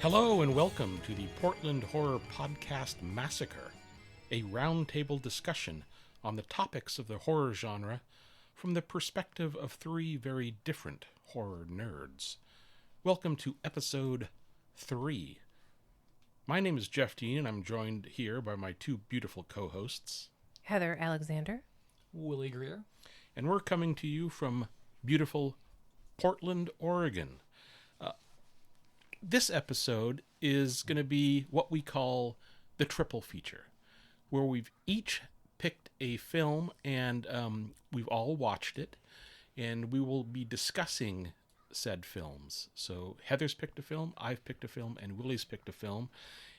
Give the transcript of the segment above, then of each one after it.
Hello and welcome to the Portland Horror Podcast Massacre, a roundtable discussion on the topics of the horror genre from the perspective of three very different horror nerds. Welcome to episode 3. My name is Jeff Dean, and I'm joined here by my two beautiful co-hosts, Heather Alexander, Willy Greer, and we're coming to you from beautiful Portland, Oregon. This episode is going to be what we call the triple feature, where we've each picked a film and we've all watched it, and we will be discussing said films. So Heather's picked a film, I've picked a film, and Willy's picked a film,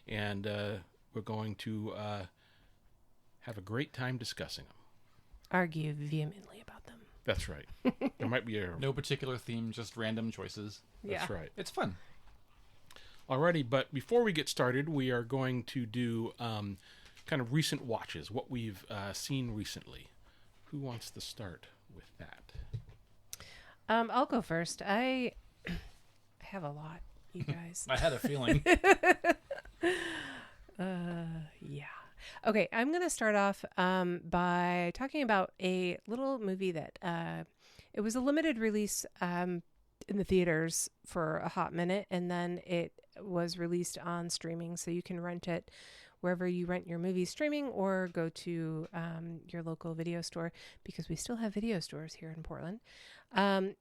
and we're going to have a great time discussing them. argue vehemently about them. That's right. There might be a... No particular theme, just random choices. That's right. It's fun. Alrighty, but before we get started, we are going to do kind of recent watches, what we've seen recently. Who wants to start with that? I'll go first. I have a lot, you guys. I had a feeling. Yeah. Okay, I'm going to start off by talking about a little movie that it was a limited release in the theaters for a hot minute, and then it was released on streaming, so you can rent it wherever you rent your movies streaming or go to your local video store, because we still have video stores here in Portland.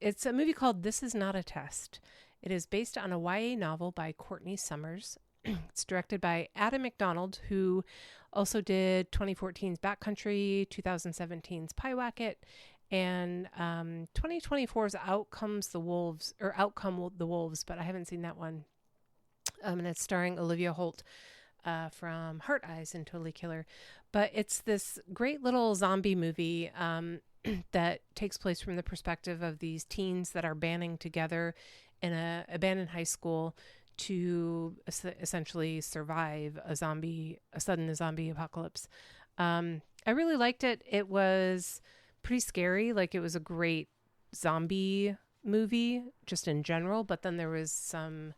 It's a movie called This Is Not a Test. It is based on a YA novel by Courtney Summers. It's directed by Adam McDonald, who also did 2014's Backcountry, 2017's Pyewacket, and 2024's Outcome the Wolves, but I haven't seen that one. And it's starring Olivia Holt from Heart Eyes and Totally Killer. But it's this great little zombie movie that takes place from the perspective of these teens that are banding together in an abandoned high school to essentially survive a sudden zombie apocalypse. I really liked it. It was pretty scary. Like, it was a great zombie movie just in general, but then there was some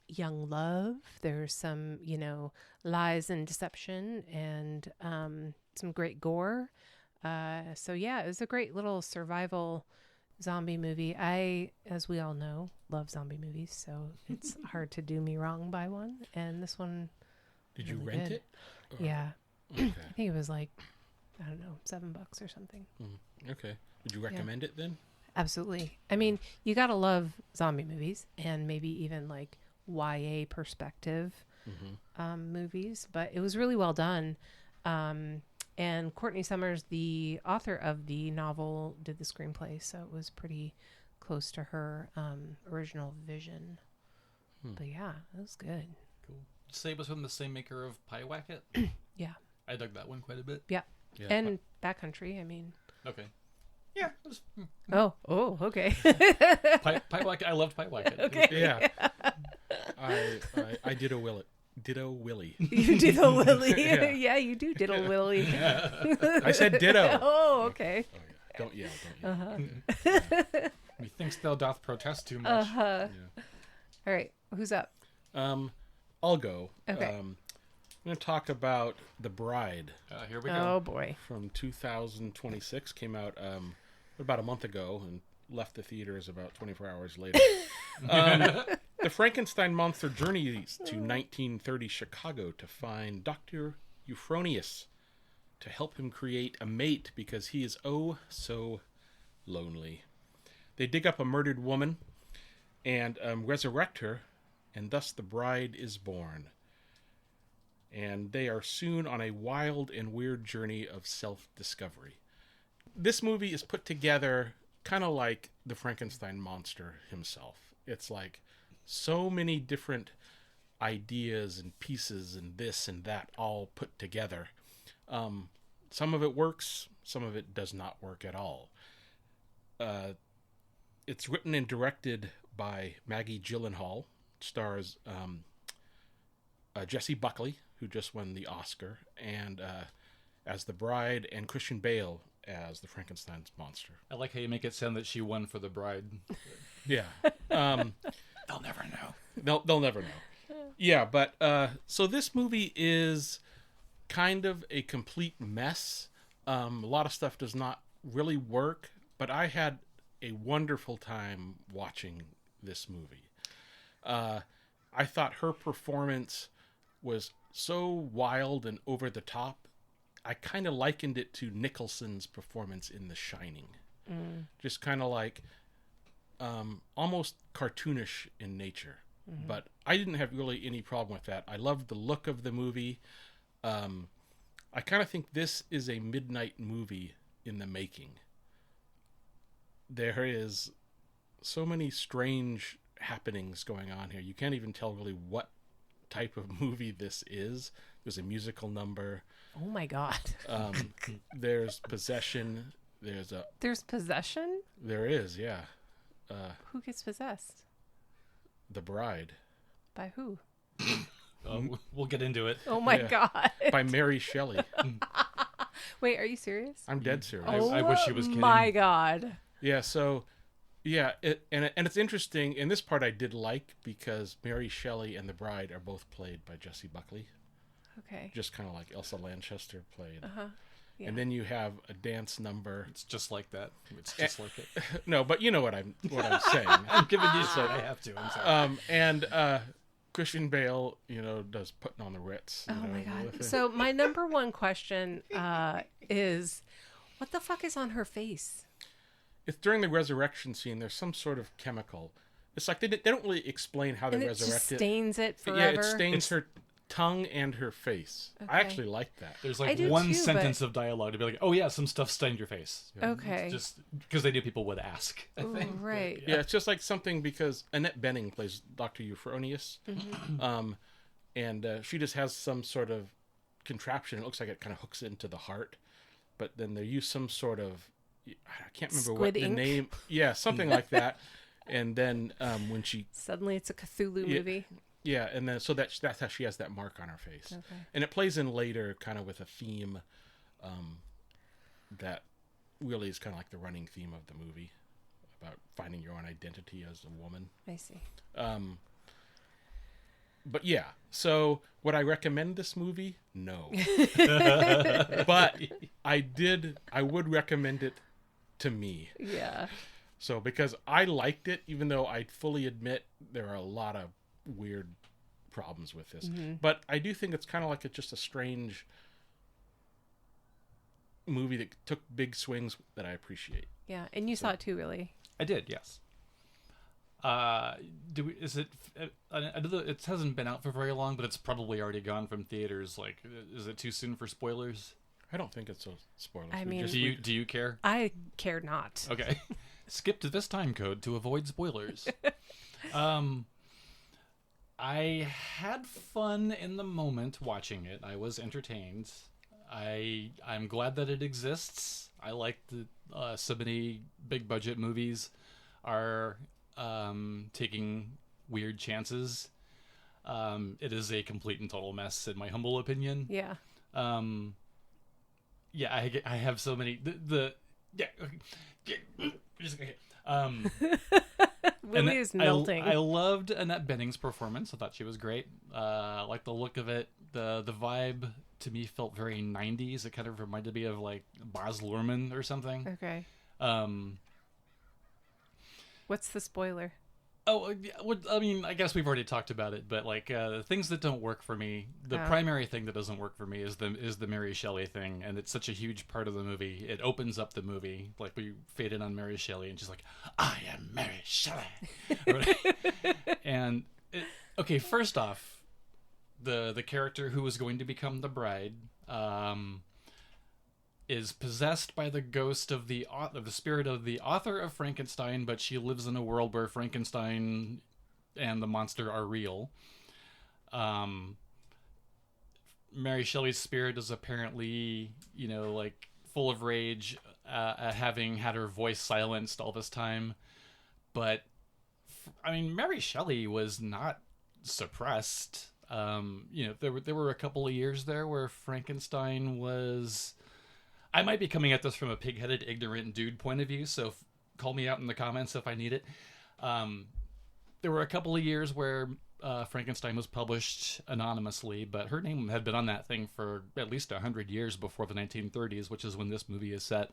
young love. There's some, lies and deception, and some great gore. So yeah, it was a great little survival zombie movie. I, as we all know, love zombie movies, so it's hard to do me wrong by one. And this one, Did really you rent good. it? Or... Yeah. Okay. I think it was like, I don't know, $7 or something. Okay. Would you recommend it then? Absolutely. I mean, you gotta love zombie movies, and maybe even like YA perspective movies, but it was really well done. And Courtney Summers, the author of the novel, did the screenplay, so it was pretty close to her original vision. But yeah, it was good. Cool. Say it was from the same maker of Pyewacket? Yeah. I dug that one quite a bit. Yeah. Yeah. And Backcountry, I mean. Okay. Yeah. It was, Oh, okay. Pyewacket. I loved Pyewacket. Okay. Yeah. I ditto Willy. You ditto Willy. Yeah. Yeah, you do ditto Willy. I said ditto. Oh, okay. Oh, yeah. Don't yell. Uh-huh. Methinks thou doth protest too much. Uh-huh. Yeah. All right, who's up? I'll go. Okay. I'm going to talk about The Bride Here we go. Oh, boy. from 2026. Came out about a month ago and left the theaters about 24 hours later. The Frankenstein monster journeys to 1930 Chicago to find Dr. Euphronius to help him create a mate because he is oh so lonely. They dig up a murdered woman and resurrect her, and thus the bride is born. And they are soon on a wild and weird journey of self-discovery. This movie is put together kind of like the Frankenstein monster himself. It's like so many different ideas and pieces and this and that all put together. Some of it works, some of it does not work at all. It's written and directed by Maggie Gyllenhaal. Stars Jessie Buckley, who just won the Oscar, and as the bride, and Christian Bale as the Frankenstein's monster. I like how you make it sound that she won for the bride. Yeah. They'll never know. they'll never know. Yeah, but so this movie is kind of a complete mess. A lot of stuff does not really work, but I had a wonderful time watching this movie. I thought her performance was so wild and over the top. I kind of likened it to Nicholson's performance in The Shining. Just kind of like almost cartoonish in nature. But I didn't have really any problem with that. I loved the look of the movie. I kind of think this is a midnight movie in the making. There is so many strange happenings going on here. You can't even tell really what type of movie this is. There's a musical number. Oh my God. There's possession. There's possession? There is, yeah. Who gets possessed? The bride. By who? We'll get into it. Oh my God. By Mary Shelley. Wait, are you serious? I'm dead serious. I wish she was kidding. My God. Yeah, so yeah, and it's interesting. In this part, I did like because Mary Shelley and the bride are both played by Jessie Buckley, Okay. just kind of like Elsa Lanchester played. Yeah. And then you have a dance number. It's just like that. It's just like it. No, but you know what I'm saying. I'm giving you so I have to. I'm sorry. And Christian Bale, does Putting on the Ritz. Oh my God. So my number one question is, what the fuck is on her face? It's during the resurrection scene. There's some sort of chemical. It's like they don't really explain how they And it resurrect just it. stains it forever? Yeah, it stains her tongue and her face. I Okay. actually like that. There's I like do one too, sentence of dialogue to be like, oh yeah, some stuff stained your face. Okay. Just because they knew people would ask. I Ooh, think. right. Yeah, it's just like something because Annette Bening plays Dr. Euphronius. And she just has some sort of contraption. It looks like it kind of hooks into the heart. But then they use some sort of, I can't remember Squid what the ink? name. Yeah, something like that. And then when she, Suddenly it's a Cthulhu movie. yeah, and then so that's how she has that mark on her face. Okay. And it plays in later kind of with a theme that really is kind of like the running theme of the movie about finding your own identity as a woman. I see. But yeah, so would I recommend this movie? No. But I would recommend it to me. Yeah. So because I liked it, even though I fully admit there are a lot of weird problems with this. But I do think it's kind of like it's just a strange movie that took big swings that I appreciate. Yeah. And you saw it too, really? I did, yes. Is it? I know it hasn't been out for very long, but it's probably already gone from theaters. Like, is it too soon for spoilers? I don't think it's a spoiler. I mean- Do you care? I care not. Okay. Skip to this time code to avoid spoilers. I had fun in the moment watching it. I was entertained. I'm glad that it exists. I like that so many big budget movies are taking weird chances. It is a complete and total mess, in my humble opinion. Yeah. Yeah, I have so many Willy is melting. I loved Annette Bening's performance. I thought she was great. Like the look of it, the vibe to me felt very 90s. It kind of reminded me of like Baz Luhrmann or something. Okay. What's the spoiler? Oh, I mean, I guess we've already talked about it, but like things that don't work for me, the primary thing that doesn't work for me is the Mary Shelley thing, and it's such a huge part of the movie. It opens up the movie like we fade in on Mary Shelley, and she's like, "I am Mary Shelley," and okay, first off, the character who was going to become the bride is possessed by the ghost of the spirit of the author of Frankenstein, but she lives in a world where Frankenstein and the monster are real. Mary Shelley's spirit is apparently, like full of rage at having had her voice silenced all this time. But, I mean, Mary Shelley was not suppressed. There were a couple of years there where Frankenstein was... I might be coming at this from a pig-headed, ignorant dude point of view, so call me out in the comments if I need it. There were a couple of years where Frankenstein was published anonymously, but her name had been on that thing for at least 100 years before the 1930s, which is when this movie is set.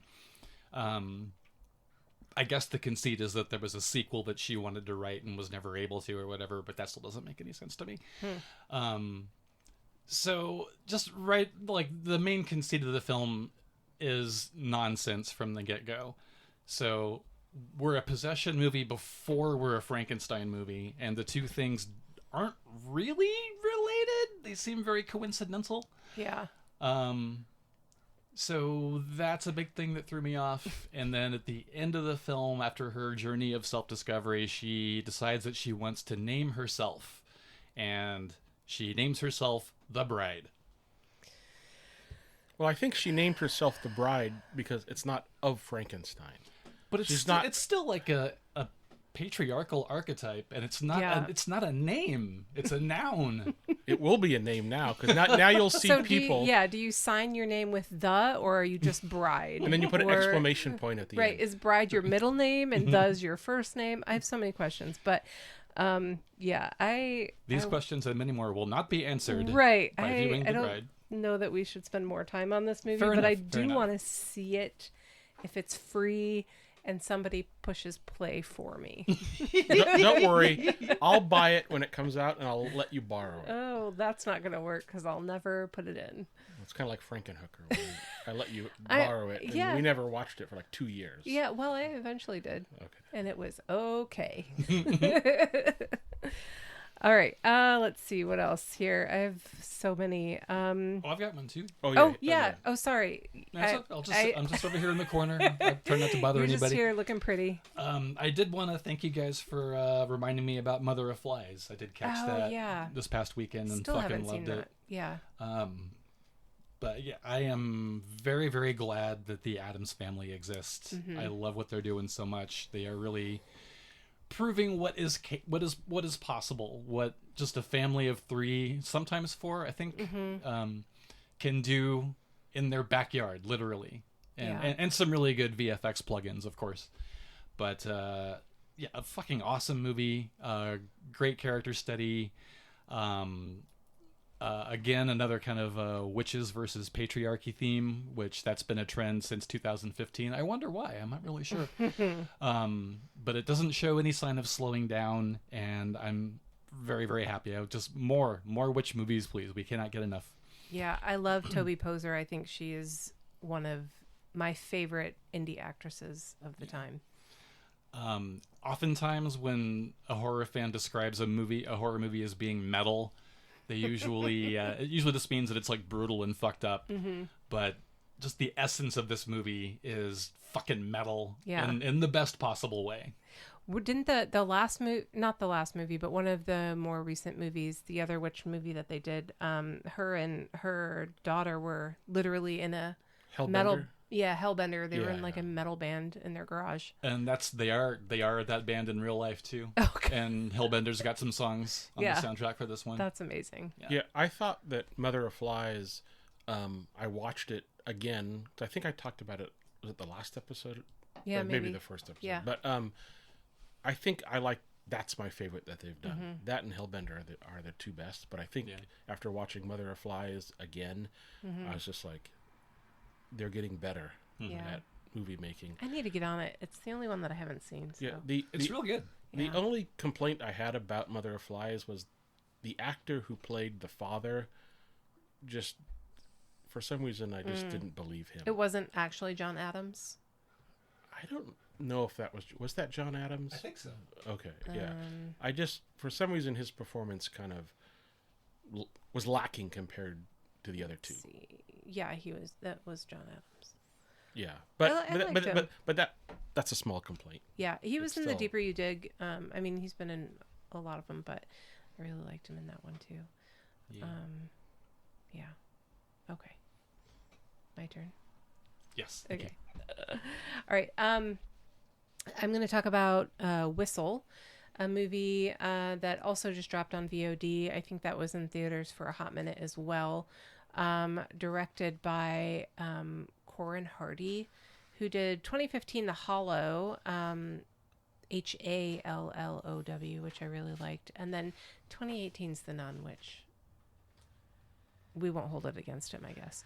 I guess the conceit is that there was a sequel that she wanted to write and was never able to or whatever, but that still doesn't make any sense to me. So just right, like the main conceit of the film is nonsense from the get-go. So we're a possession movie before we're a Frankenstein movie, and the two things aren't really related. They seem very coincidental. Yeah. So that's a big thing that threw me off. And then at the end of the film, after her journey of self-discovery, she decides that she wants to name herself. And she names herself the Bride. Well, I think she named herself the Bride because it's not of Frankenstein. But it's still like a patriarchal archetype, and it's not it's not a name, it's a noun. It will be a name now, because now you'll see So people. do you sign your name with the, or are you just Bride? And then you put an exclamation point at the end. Right, is Bride your middle name and the's your first name? I have so many questions, but These questions and many more will not be answered by viewing The don't Bride. know that we should spend more time on this movie, Fair but enough, I fair do enough. want to see it if it's free and somebody pushes play for me. Don't worry, I'll buy it when it comes out, and I'll let you borrow it. Oh, that's not going to work because I'll never put it in. It's kind of like Frankenhooker. When I let you borrow it, and we never watched it for like 2 years. Yeah, well, I eventually did. Okay. And it was okay. All right. Let's see what else here. I have so many. I've got one too. Oh yeah. Oh, sorry. I'm just over here in the corner. I try not to bother You're anybody. just here looking pretty. I did want to thank you guys for reminding me about Mother of Flies. I did catch that this past weekend and Still fucking haven't loved seen it. that. Yeah. But yeah, I am very, very glad that the Addams family exists. Mm-hmm. I love what they're doing so much. They are really proving what is possible, what just a family of 3, sometimes 4, I think, can do in their backyard, literally, and some really good VFX plugins, of course. But a fucking awesome movie, great character study. Again, another kind of witches versus patriarchy theme, which that's been a trend since 2015. I wonder why. I'm not really sure. But it doesn't show any sign of slowing down, and I'm very, very happy. Just more witch movies, please. We cannot get enough. Yeah, I love Toby Poser. I think she is one of my favorite indie actresses of the time. Oftentimes when a horror fan describes a horror movie as being metal, they usually it usually just means that it's like brutal and fucked up. But just the essence of this movie is fucking metal in the best possible way. Didn't the last movie, not the last movie, but one of the more recent movies, the other witch movie that they did, her and her daughter were literally in a metal... Yeah, Hellbender. They were in like a metal band in their garage. And they are that band in real life too. Okay. And Hellbender's got some songs on the soundtrack for this one. That's amazing. Yeah, I thought that Mother of Flies, I watched it again. I think I talked about it, was it the last episode? Yeah, or maybe the first episode. Yeah. But I think that's my favorite that they've done. That and Hellbender are the 2 best. But I think after watching Mother of Flies again, I was just like, they're getting better at movie making. I need to get on it. It's the only one that I haven't seen. So. Yeah, it's real good. The only complaint I had about Mother of Flies was the actor who played the father. Just for some reason, I just didn't believe him. It wasn't actually John Adams. I don't know if that was that John Adams. I think so. Okay, yeah. I just for some reason his performance kind of was lacking compared to the other 2. Yeah, that was John Adams. Yeah, but that's a small complaint. Yeah, he was in still... The Deeper You Dig. I mean, he's been in a lot of them, but I really liked him in that one too. Yeah. Okay. My turn. Yes. Okay. All right. I'm going to talk about Whistle, a movie that also just dropped on VOD. I think that was in theaters for a hot minute as well. Directed by Corin Hardy, who did 2015 The Hollow, Hallow, which I really liked. And then 2018's The Nun, which we won't hold it against him, I guess.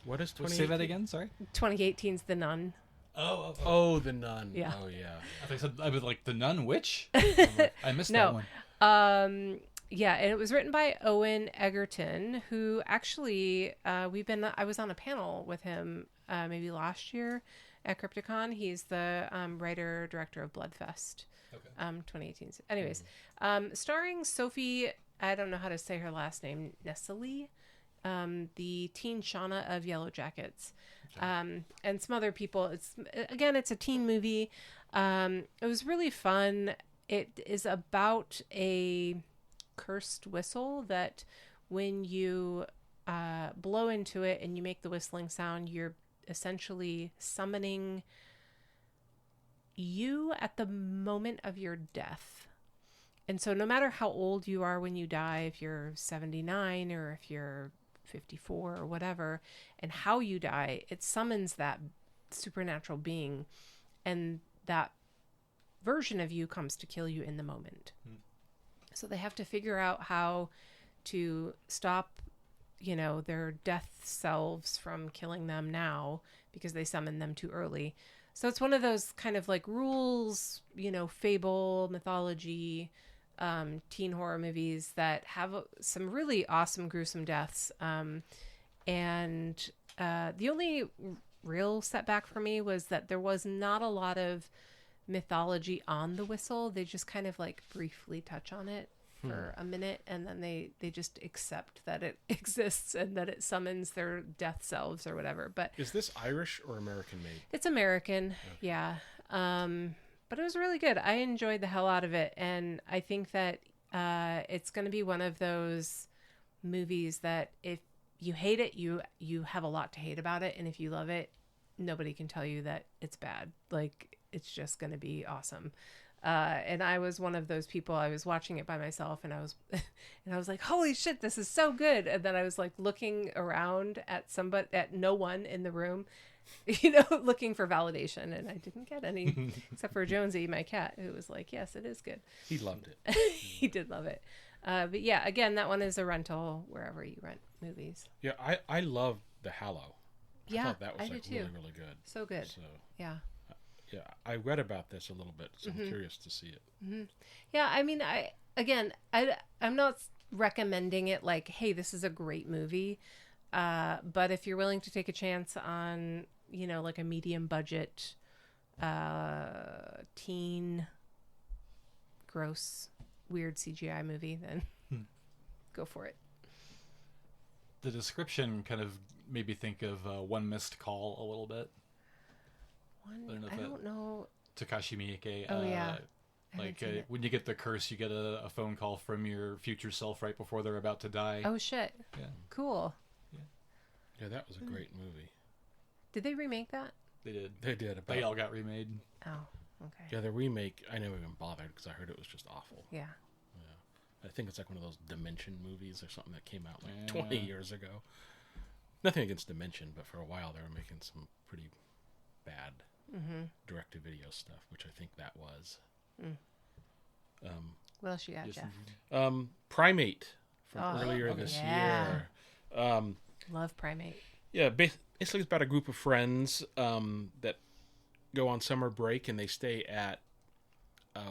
What is 2018? Say that again. Sorry. 2018's The Nun. Oh, The Nun. Yeah. Oh, yeah. I think I was like The Nun Witch. I missed that one. Yeah, and it was written by Owen Egerton, who actually I was on a panel with him maybe last year at Crypticon. He's the writer director of Bloodfest. Okay. 2018. Anyways, starring Sophie, I don't know how to say her last name, Nestle, the teen Shauna of Yellow Jackets, and some other people. It's a teen movie. It was really fun. It is about a cursed whistle that when you blow into it and you make the whistling sound, you're essentially summoning you at the moment of your death. And so no matter how old you are when you die, if you're 79 or if you're 54 or whatever, and how you die, it summons that supernatural being, and that version of you comes to kill you in the moment. So they have to figure out how to stop, their death selves from killing them now because they summoned them too early. So it's one of those kind of like rules, fable, mythology, teen horror movies that have some really awesome, gruesome deaths. And the only real setback for me was that there was not a lot of mythology on the whistle. They just kind of like briefly touch on it for a minute, and then they just accept that it exists and that it summons their death selves or whatever. But is this Irish or American made? It's American. Okay. Yeah. But it was really good. I enjoyed the hell out of it, and I think that it's going to be one of those movies that if you hate it, you have a lot to hate about it, and if you love it, nobody can tell you that it's bad. Like, it's just going to be awesome. And I was one of those people. I was watching it by myself, and I was like, holy shit, this is so good. And then I was like looking around at no one in the room, looking for validation, and I didn't get any except for Jonesy, my cat, who was like, yes, it is good. He loved it. He did love it. But yeah, again, that one is a rental wherever you rent movies. Yeah, I love The Hallow. Yeah, I thought that was I like did too. really, really good. So good. So yeah. Yeah, I read about this a little bit, so I'm curious to see it. Yeah, I mean, I'm not recommending it like, hey, this is a great movie. But if you're willing to take a chance on, like a medium budget, teen, gross, weird CGI movie, then go for it. The description kind of made me think of One Missed Call a little bit. I don't know. Takashi Miike. Oh, yeah. Like when you get the curse, you get a phone call from your future self right before they're about to die. Oh, shit. Yeah. Cool. Yeah, that was a great movie. Did they remake that? They did. They did. They all got remade. Oh, okay. Yeah, the remake, I never even bothered because I heard it was just awful. Yeah. I think it's like one of those Dimension movies or something that came out like 20 years ago. Nothing against Dimension, but for a while they were making some pretty bad direct-to-video stuff, which I think that was. What else you got, Yes, Jeff? Primate from earlier this year. Love Primate. Yeah, basically it's about a group of friends that go on summer break, and they stay at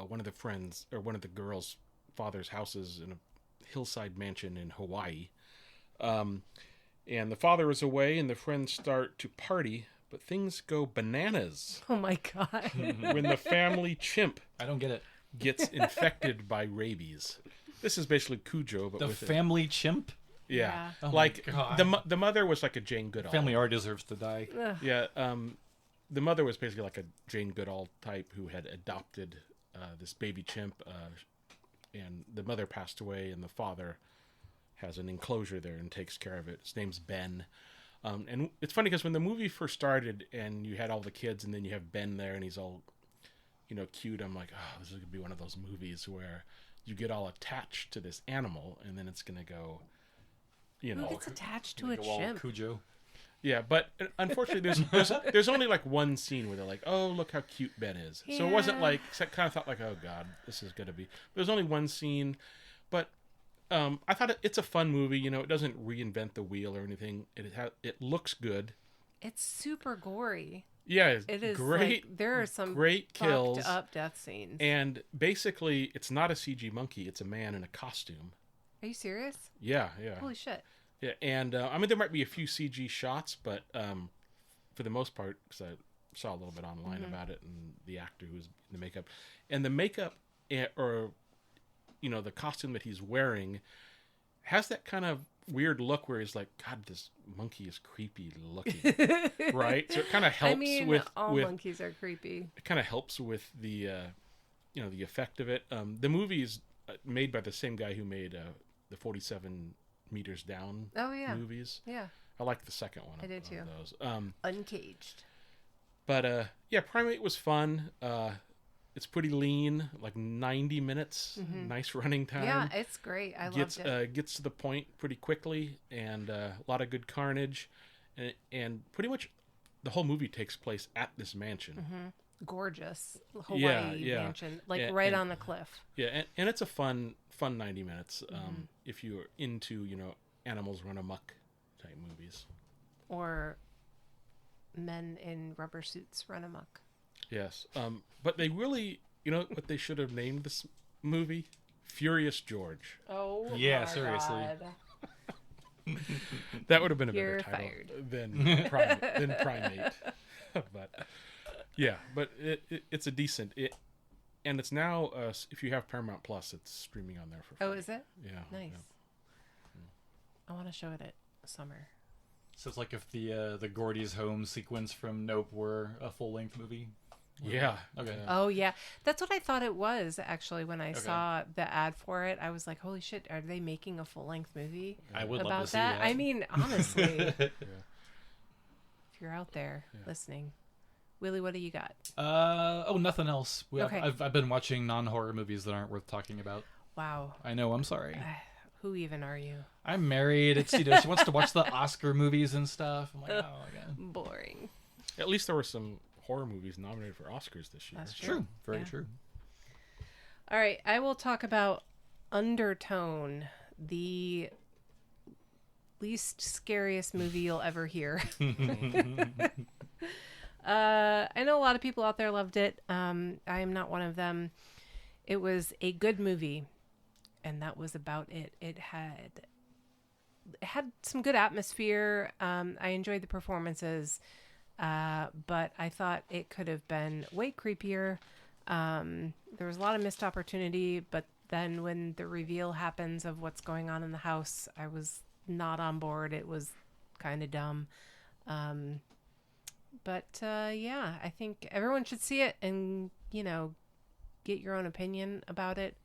one of the girls' father's houses in a hillside mansion in Hawaii. And the father is away, and the friends start to party, but things go bananas. Oh my God. When the family chimp I don't get it. gets infected by rabies. This is basically Cujo, but The with family chimp? Yeah. Oh my Like God. the mother was like a Jane Goodall. Family R deserves to die. Ugh. Yeah. The mother was basically like a Jane Goodall type who had adopted this baby chimp, and the mother passed away, and the father has an enclosure there and takes care of it. His name's Ben. And it's funny because when the movie first started and you had all the kids and then you have Ben there and he's all, cute, I'm like, oh, this is going to be one of those movies where you get all attached to this animal and then it's going to go, Who gets attached to a Go all chimp? Cujo. Yeah, but unfortunately, there's only like one scene where they're like, "Oh, look how cute Ben is." So it wasn't like I kind of thought like, "Oh God, this is gonna be." There's only one scene, but I thought it's a fun movie. You know, it doesn't reinvent the wheel or anything. It looks good. It's super gory. Yeah, It is great. Like, there are some great kills, fucked up death scenes. and basically, it's not a CG monkey; it's a man in a costume. Are you serious? Yeah. Holy shit! Yeah, and I mean, there might be a few CG shots, but for the most part, because I saw a little bit online about it, and the actor who's in the makeup, or the costume that he's wearing, has that kind of weird look where he's like, God, this monkey is creepy looking, right? So it kind of helps all monkeys are creepy. It kind of helps with the the effect of it. The movie is made by the same guy who made the 47 Meters Down movies. Yeah. I like the second one. I did too. Those. Uncaged. But Primate was fun. It's pretty lean, like 90 minutes. Nice running time. Yeah, it's great. I loved it. Gets to the point pretty quickly, and a lot of good carnage, and pretty much the whole movie takes place at this mansion. Gorgeous Hawaii mansion, right on the cliff. Yeah, and it's a fun 90 minutes if you're into animals run amok type movies, or men in rubber suits run amok. Yes, but they really, what they should have named this movie? Furious George. Oh, yeah, seriously. God. That would have been a You're better title fired. than Primate. But it's a decent. And it's now, if you have Paramount Plus, it's streaming on there for free. Oh, is it? Yeah. Nice. Yeah. I want to show it at summer. So it's like if the Gordy's home sequence from Nope were a full-length movie. Yeah. Okay. Oh yeah, that's what I thought it was actually when I saw the ad for it. I was like, "Holy shit, are they making a full-length movie I would about love to see that?" that. I mean, honestly, Yeah. if you're out there listening, Willy, what do you got? Nothing else. Okay. I've been watching non-horror movies that aren't worth talking about. Wow. I know. I'm sorry. Who even are you? I'm married. It's she wants to watch the Oscar movies and stuff. I'm like, oh my god. Boring. At least there were some horror movies nominated for Oscars this year. That's True. Very Yeah. true. All right, I will talk about Undertone, the least scariest movie you'll ever hear. I know a lot of people out there loved it. I am not one of them. It was a good movie, and that was about it. It had some good atmosphere. I enjoyed the performances, but I thought it could have been way creepier. There was a lot of missed opportunity, but then when the reveal happens of what's going on in the house, I was not on board. It was kind of dumb. But I think everyone should see it and, get your own opinion about it.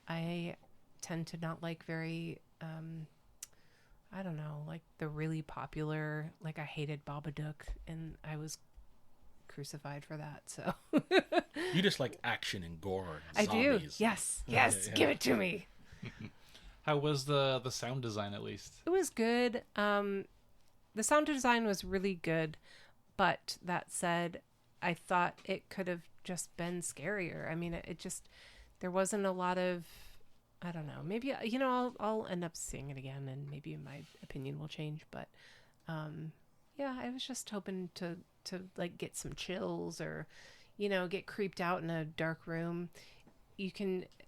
I tend to not like very, I don't know, like the really popular, like I hated Babadook and I was crucified for that. So You just like action and gore I and do. zombies. Yes. Yeah. Give it to me. How was the sound design at least? It was good. The sound design was really good, but that said, I thought it could have just been scarier. I mean, it just, there wasn't a lot of, I don't know, maybe, I'll end up seeing it again and maybe my opinion will change, but I was just hoping to like get some chills or, get creeped out in a dark room.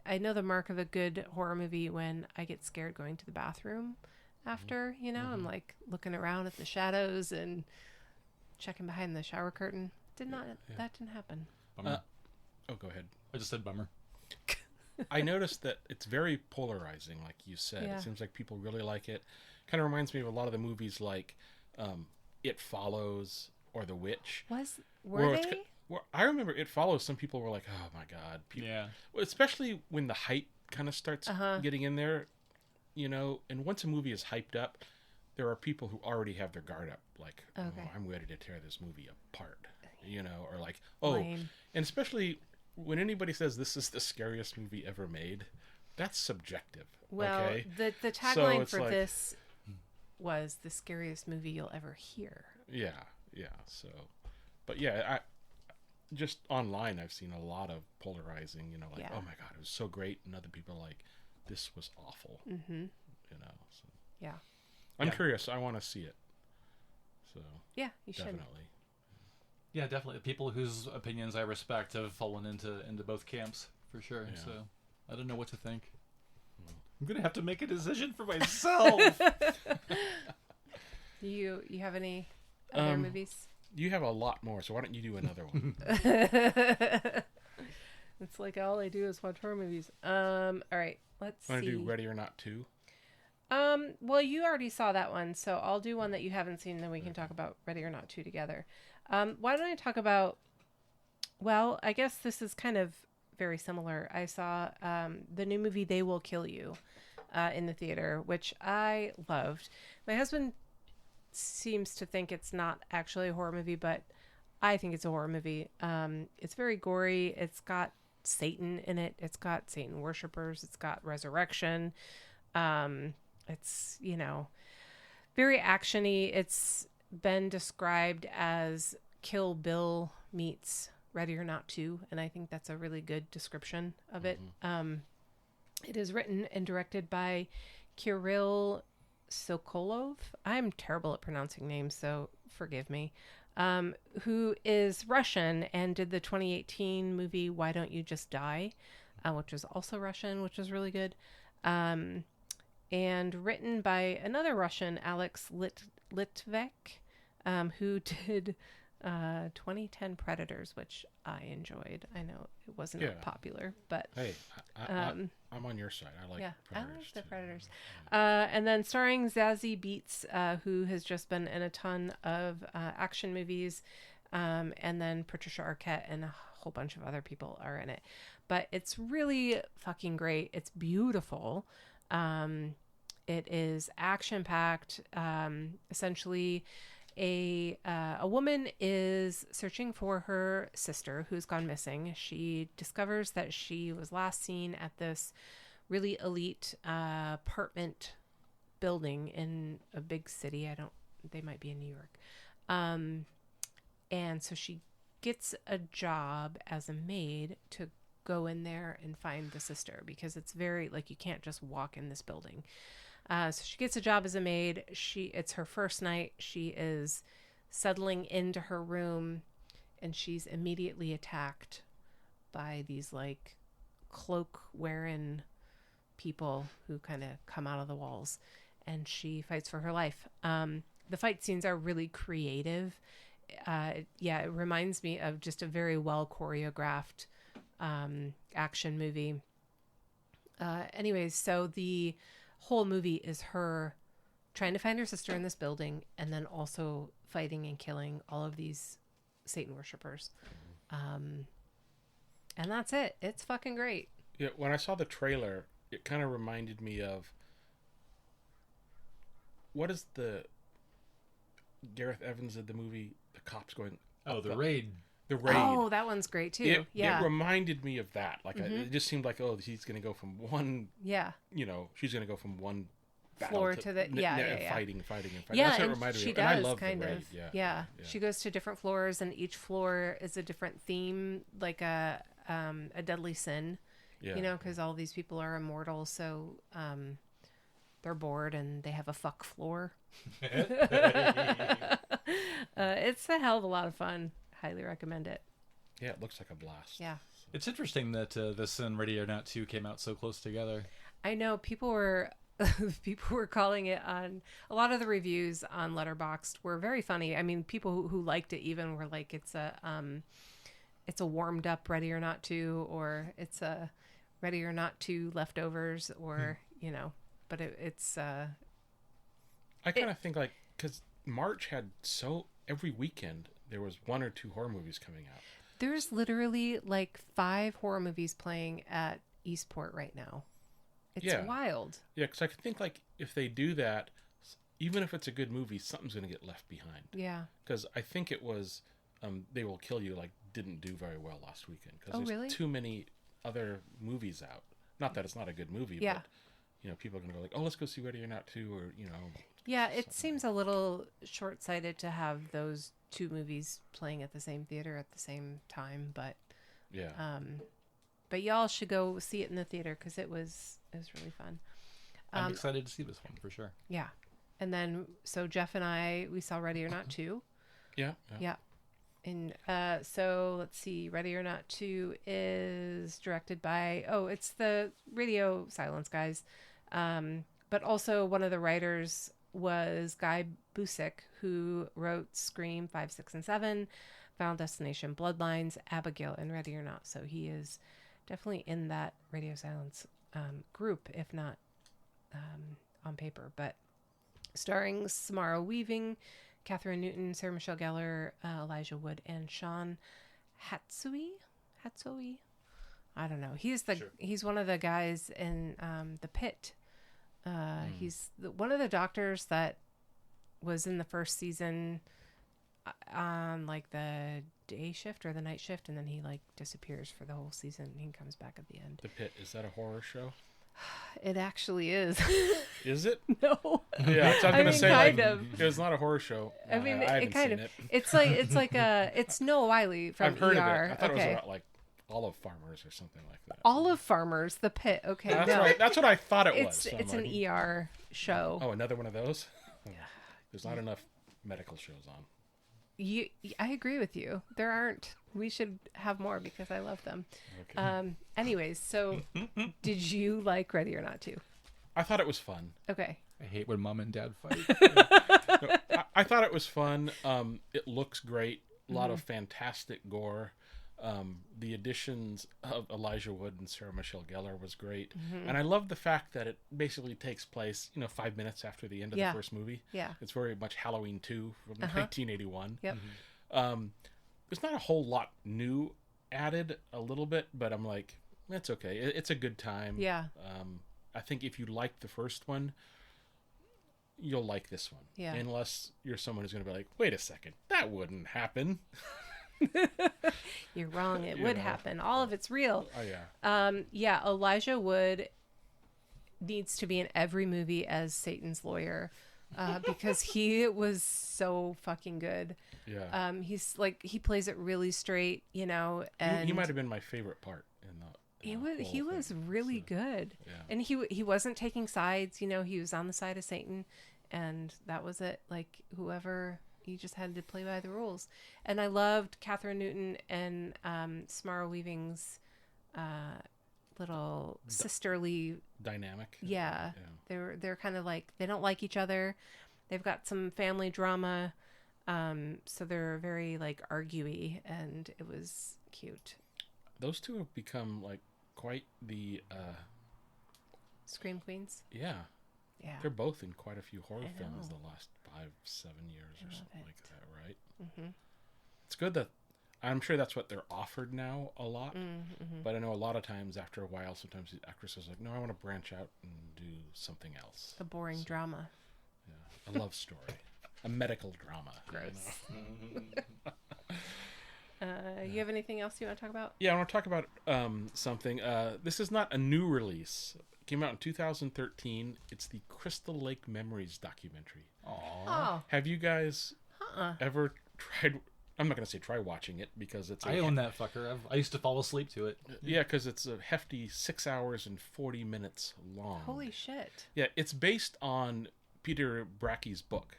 I know the mark of a good horror movie when I get scared going to the bathroom after, I'm like looking around at the shadows and checking behind the shower curtain. That didn't happen. Bummer. Go ahead. I just said bummer. I noticed that it's very polarizing, like you said. Yeah. It seems like people really like it. Kind of reminds me of a lot of the movies like It Follows or The Witch. Were they? I remember It Follows, some people were like, oh my God. Yeah. Well, especially when the hype kind of starts getting in there, and once a movie is hyped up, there are people who already have their guard up, like, Okay. oh, I'm ready to tear this movie apart, or like, Lame. and especially when anybody says this is the scariest movie ever made, that's subjective. Well, okay? the tagline it's for like- this was the scariest movie you'll ever hear. Yeah. So, but yeah, I just online I've seen a lot of polarizing. Like, oh my god, it was so great, and other people like, this was awful. Mm-hmm. So. Yeah. I'm curious. I want to see it. So yeah, you should definitely. Yeah, definitely. People whose opinions I respect have fallen into both camps for sure. Yeah. So I don't know what to think. I'm gonna have to make a decision for myself. You have any other movies? You have a lot more, so why don't you do another one? It's like all I do is watch horror movies. All right, let's see. Want to do Ready or Not 2? Well, you already saw that one, so I'll do one that you haven't seen, then we can talk about Ready or Not 2 together. Why don't I talk about, well, I guess this is kind of very similar. I saw the new movie They Will Kill You in the theater, which I loved. My husband seems to think it's not actually a horror movie, but I think it's a horror movie. It's very gory. It's got Satan in it. It's got Satan worshipers. It's got resurrection. It's, very actiony. It's been described as Kill Bill meets Ready or Not 2, and I think that's a really good description of it. It is written and directed by Kirill Sokolov. I'm terrible at pronouncing names, so forgive me. Who is Russian and did the 2018 movie Why Don't You Just Die, which was also Russian, which was really good. And written by another Russian, Alex Litvak, who did 2010 Predators, which I enjoyed. I know it wasn't popular, but hey, I'm on your side. I like Predators. I like the Predators. And then starring Zazie Beetz, who has just been in a ton of action movies, and then Patricia Arquette and a whole bunch of other people are in it. But it's really fucking great. It's beautiful. It is action-packed. Essentially, a woman is searching for her sister who's gone missing. She discovers that she was last seen at this really elite apartment building in a big city. They might be in New York. And so she gets a job as a maid to go in there and find the sister, because it's very, you can't just walk in this building. So she gets a job as a maid. It's her first night. She is settling into her room, and she's immediately attacked by these cloak wearing people who kind of come out of the walls, and she fights for her life. The fight scenes are really creative. It reminds me of just a very well choreographed action movie. Anyways, so the whole movie is her trying to find her sister in this building, and then also fighting and killing all of these Satan worshipers. And that's it. It's fucking great. Yeah, when I saw the trailer, it kind of reminded me of, what is the Gareth Evans did the movie, the cops going... The Raid. The Raid. Oh, that one's great too. It reminded me of that. It just seemed like, he's going to go from one... Yeah. She's going to go from one floor to the... Fighting. Yeah, that's what it and reminded she me of. does, And I love kind the of. Raid. Yeah. She goes to different floors, and each floor is a different theme, like a deadly sin. Yeah. Because all these people are immortal, so they're bored, and they have a fuck floor. It's a hell of a lot of fun. Highly recommend it. Yeah, it looks like a blast. Yeah. It's interesting that this and Ready or Not 2 came out so close together. I know people were calling it on a lot of the reviews on Letterboxd were very funny. I mean, people who liked it even were like, it's a warmed up Ready or Not 2, or it's a Ready or Not 2 leftovers, or but it's I kind of think because March had every weekend there was 1 or 2 horror movies coming out. There's literally 5 horror movies playing at Eastport right now. It's wild. Yeah, because I could think if they do that, even if it's a good movie, something's going to get left behind. Yeah. Because I think it was They Will Kill You didn't do very well last weekend. Because there's really? too many other movies out. Not that it's not a good movie, yeah. people are going to go like, oh, let's go see Ready or Not 2, or, Yeah, it something. seems a little short-sighted to have those two movies playing at the same theater at the same time, but Yeah. but y'all should go see it in the theater because it was really fun. I'm excited to see this one for sure. Yeah, and then so Jeff and I, we saw Ready or Not 2. Yeah. Yeah. And so let's see, Ready or Not 2 is directed by, it's the Radio Silence guys. But also one of the writers was Guy Busick, who wrote Scream 5, 6, and 7, Final Destination, Bloodlines, Abigail, and Ready or Not. So he is definitely in that Radio Silence group, if not on paper. But starring Samara Weaving, Catherine Newton, Sarah Michelle Gellar, Elijah Wood, and Sean Hatsui. I don't know. He's one of the guys in The Pit. He's one of the doctors that was in the first season on like the day shift or the night shift, and then he like disappears for the whole season. And he comes back at the end. The Pit, is that a horror show? It actually is. Is it? No. Yeah, I was gonna say kind like of. it's not a horror show. I mean, I haven't it kind seen of. it. It's like it's Noah Wiley from I've heard ER. of it. I thought Okay. it was about like olive farmers or something like that. Olive Farmers, The Pit. Okay, That's no, right. That's what I thought it was. it's So I'm it's like, an ER show. Oh, another one of those? There's not enough medical shows on. I agree with you. There aren't. We should have more because I love them. Okay. Anyways, so did you like Ready or Not 2? I thought it was fun. Okay. I hate when mom and dad fight. I thought it was fun. It looks great. A lot of fantastic gore. The additions of Elijah Wood and Sarah Michelle Gellar was great. And I love the fact that it basically takes place, 5 minutes after the end of the first movie. Yeah. It's very much Halloween 2 from 1981. Yep. There's not a whole lot new added, a little bit, but I'm like, it's okay. It's a good time. Yeah. I think if you like the first one, you'll like this one. Yeah. Unless you're someone who's going to be like, wait a second, that wouldn't happen. You're wrong. It would happen. All of it's real. Oh, yeah. Yeah, Elijah Wood needs to be in every movie as Satan's lawyer because he was so fucking good. Yeah. He's like, he plays it really straight, and He might have been my favorite part in the he was really good. Yeah. And he wasn't taking sides, he was on the side of Satan, and that was it. Like, whoever, he just had to play by the rules. And I loved Catherine Newton and Samara Weaving's little sisterly dynamic. yeah. They're kind of like, they don't like each other. They've got some family drama. So they're very like arguey, and it was cute. Those two have become like quite the Scream Queens. yeah. Yeah. They're both in quite a few horror I films know. the last 5-7 years or love something it. like that, right? Mm-hmm. It's good that I'm sure that's what they're offered now a lot. Mm-hmm. But I know a lot of times after a while, sometimes the actresses are like, no, I want to branch out and do something else. A boring drama. Yeah. A love story. A medical drama. Gross. You know? You have anything else you want to talk about? Yeah, I want to talk about something. This is not a new release. It came out in 2013. It's the Crystal Lake Memories documentary. Oh. Have you guys ever tried... I'm not going to say try watching it because it's... I own that fucker. I used to fall asleep to it. Yeah, because it's a hefty 6 hours and 40 minutes long. Holy shit. Yeah, it's based on Peter Brackey's book,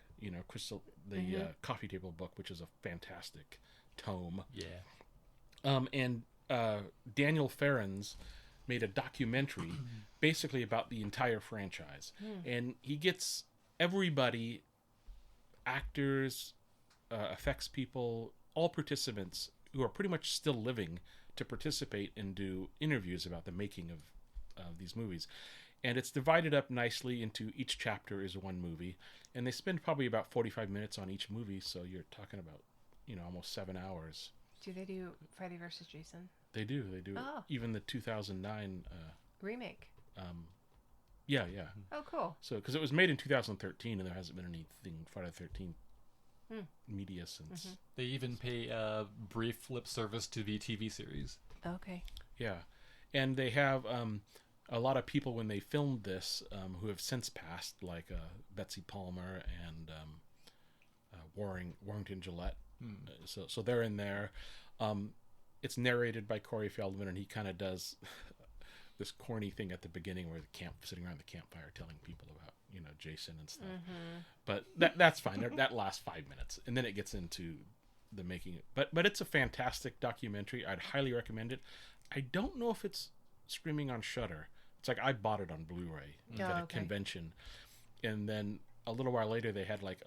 Crystal, the coffee table book, which is a fantastic tome. Yeah. And Daniel Farrens made a documentary basically about the entire franchise. And he gets everybody, actors, effects people, all participants who are pretty much still living to participate and do interviews about the making of these movies. And it's divided up nicely into each chapter is one movie. And they spend probably about 45 minutes on each movie. So you're talking about, almost 7 hours. Do they do Freddy vs. Jason? They do. Oh. Even the 2009 remake. Yeah. Oh, cool. So, because it was made in 2013, and there hasn't been anything Friday the 13th media since. They even pay brief lip service to the TV series. Okay. Yeah, and they have a lot of people when they filmed this who have since passed, like Betsy Palmer and Warrington Gillette. So they're in there. It's narrated by Corey Feldman, and he kind of does this corny thing at the beginning where sitting around the campfire telling people about, Jason and stuff. But that's fine. That lasts 5 minutes, and then it gets into the making. But it's a fantastic documentary. I'd highly recommend it. I don't know if it's streaming on Shudder. It's like I bought it on Blu-ray at a convention, and then a little while later they had like,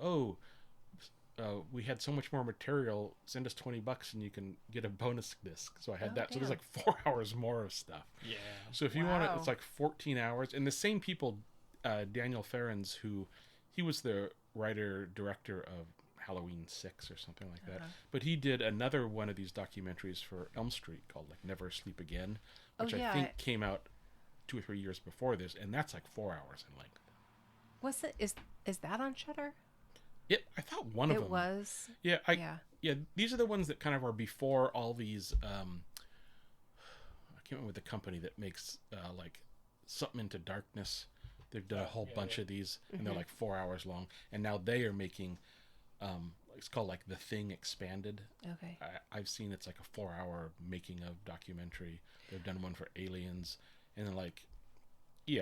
we had so much more material. Send us $20 and you can get a bonus disc. So I had that. Damn. So there's like 4 hours more of stuff. Yeah. So if you want it, it's like 14 hours. And the same people, Daniel Ferrens, he was the writer director of Halloween 6 or something like that. But he did another one of these documentaries for Elm Street called like Never Sleep Again, which I think came out 2 or 3 years before this, and that's like 4 hours in length. What's it? Is that on Shudder? I thought one of them. It was. Yeah, yeah. These are the ones that kind of are before all these. I can't remember the company that makes like Something into Darkness. They've done a whole bunch of these, and they're like 4 hours long. And now they are making. It's called like The Thing Expanded. Okay. I've seen it's like a 4-hour making of documentary. They've done one for Aliens, and then like,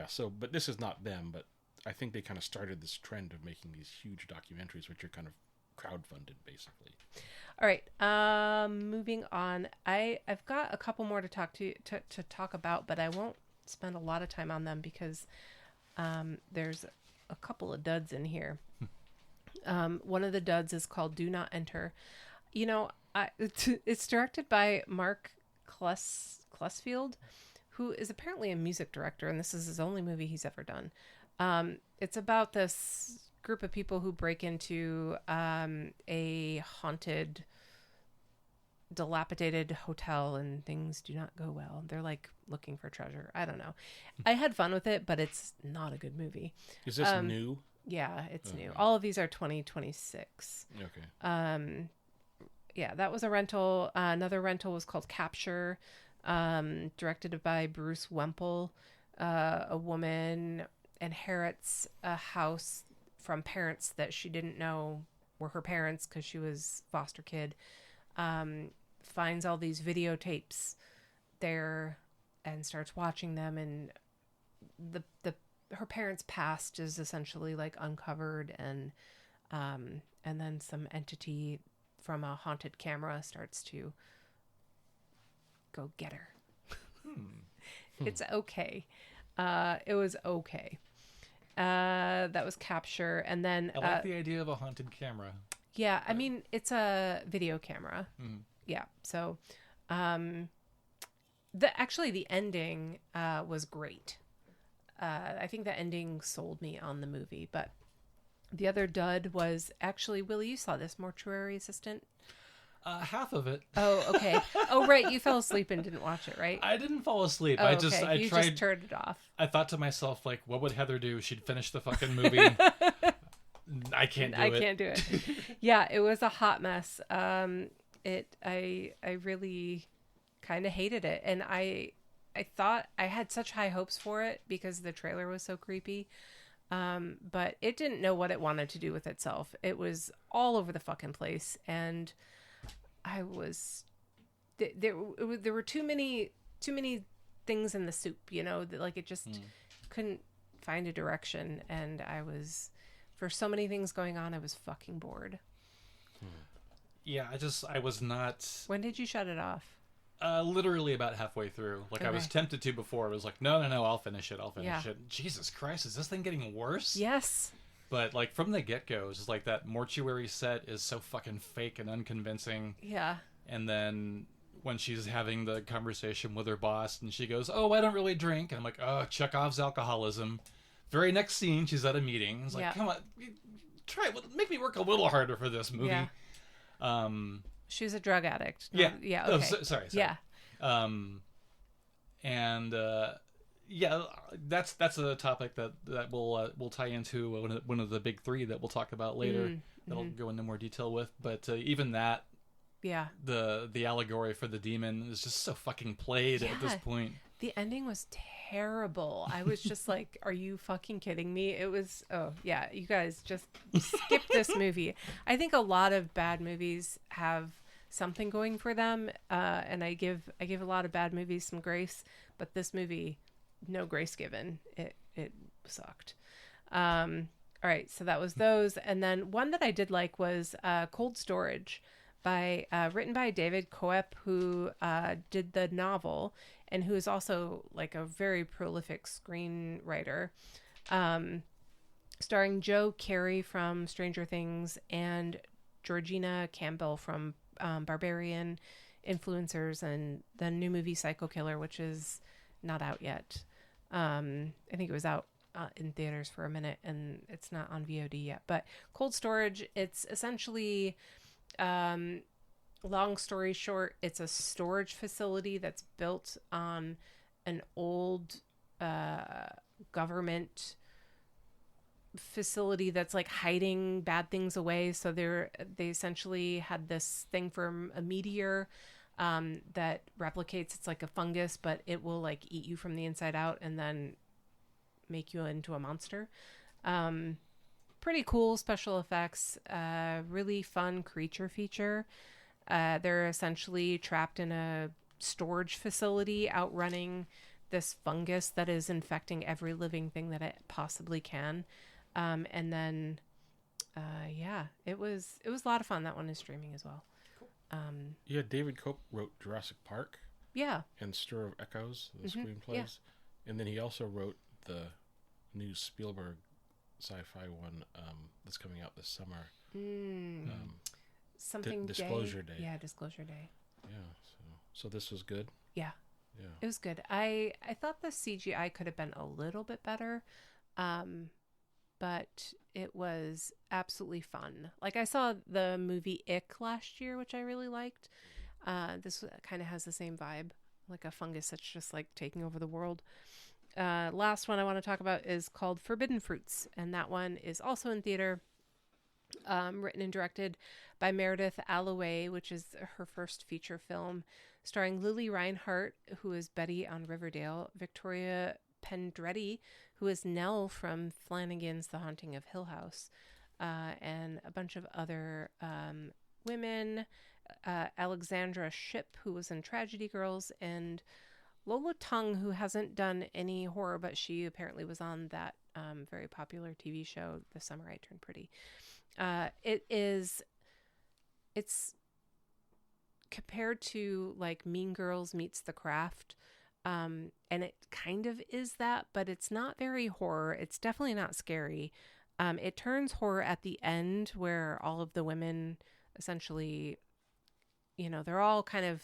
So, but this is not them, but. I think they kind of started this trend of making these huge documentaries, which are kind of crowdfunded, basically. All right, moving on. I've got a couple more to talk about, but I won't spend a lot of time on them because there's a couple of duds in here. One of the duds is called "Do Not Enter." It's directed by Mark Klesfield, who is apparently a music director, and this is his only movie he's ever done. It's about this group of people who break into a haunted, dilapidated hotel, and things do not go well. They're like looking for treasure. I don't know. I had fun with it, but it's not a good movie. Is this new? Yeah, it's new. All of these are 2026. Okay. Yeah, that was a rental. Another rental was called Capture, directed by Bruce Wemple. A woman inherits a house from parents that she didn't know were her parents because she was foster kid. Finds all these videotapes there and starts watching them, and her parents' past is essentially like uncovered, and then some entity from a haunted camera starts to go get her. It's okay. It was okay. That was Capture, and then I like the idea of a haunted camera. Yeah, I mean it's a video camera. Mm-hmm. Yeah, so the ending was great. I think the ending sold me on the movie, but the other dud was actually, Willie, you saw this, Mortuary Assistant. Half of it. Oh, okay. Oh, right. You fell asleep and didn't watch it, right? I didn't fall asleep. Oh, I you tried. Just turned it off. I thought to myself, like, what would Heather do? She'd finish the fucking movie. I can't do it. I can't do it. Yeah, it was a hot mess. I really kind of hated it, and I thought I had such high hopes for it because the trailer was so creepy. But it didn't know what it wanted to do with itself. It was all over the fucking place, and I was there were too many things in the soup, that like it just couldn't find a direction, and I was, for so many things going on, I was fucking bored. Yeah, I was not. When did you shut it off? Literally about halfway through. Like, okay. I was tempted to before. I was like, no, I'll finish it. Jesus Christ, is this thing getting worse? Yes. But like from the get-go, it's just like that mortuary set is so fucking fake and unconvincing. Yeah. And then when she's having the conversation with her boss and she goes, "Oh, I don't really drink." And I'm like, "Oh, Chekhov's alcoholism." Very next scene, she's at a meeting. It's like, come on, make me work a little harder for this movie. Yeah. She's a drug addict. Yeah. Yeah. Okay. Oh, sorry. Yeah. That's a topic that will tie into one of the big three that we'll talk about later. That'll go into more detail with. But even that, the allegory for the demon is just so fucking played at this point. The ending was terrible. I was just like, are you fucking kidding me? It was, oh yeah, you guys just skip this movie. I think a lot of bad movies have something going for them, and I give a lot of bad movies some grace, but this movie, no grace given. It sucked. All right, so that was those, and then one that I did like was Cold Storage, written by David Coep, who did the novel and who is also like a very prolific screenwriter, starring Joe Carey from Stranger Things and Georgina Campbell from Barbarian, Influencers, and the new movie Psycho Killer, which is not out yet. I think it was out in theaters for a minute and it's not on VOD yet. But Cold Storage, it's essentially, long story short, it's a storage facility that's built on an old government facility that's like hiding bad things away. So they essentially had this thing from a meteor that replicates. It's like a fungus, but it will like eat you from the inside out and then make you into a monster. Pretty cool special effects, really fun creature feature. They're essentially trapped in a storage facility outrunning this fungus that is infecting every living thing that it possibly can. And then, yeah, it was a lot of fun. That one is streaming as well. Cool. Yeah, David Cope wrote Jurassic Park. Yeah. And Stir of Echoes, the screenplays. Yeah. And then he also wrote the new Spielberg sci-fi one that's coming out this summer. Something Disclosure Day. Yeah, Disclosure Day. Yeah, so this was good. Yeah. Yeah. It was good. I thought the CGI could have been a little bit better. But it was absolutely fun. Like I saw the movie Ick last year, which I really liked. This kind of has the same vibe, like a fungus that's just like taking over the world. Last one I want to talk about is called Forbidden Fruits, and that one is also in theater. Written and directed by Meredith Alloway, which is her first feature film, starring Lily Reinhart, who is Betty on Riverdale, Victoria Pendretti, who is Nell from Flanagan's The Haunting of Hill House, and a bunch of other women, Alexandra Shipp, who was in Tragedy Girls, and Lola Tung, who hasn't done any horror, but she apparently was on that very popular TV show, The Summer I Turned Pretty. It's compared to like Mean Girls meets The Craft, and it kind of is that, but it's not very horror. It's definitely not scary. It turns horror at the end where all of the women essentially, they're all kind of,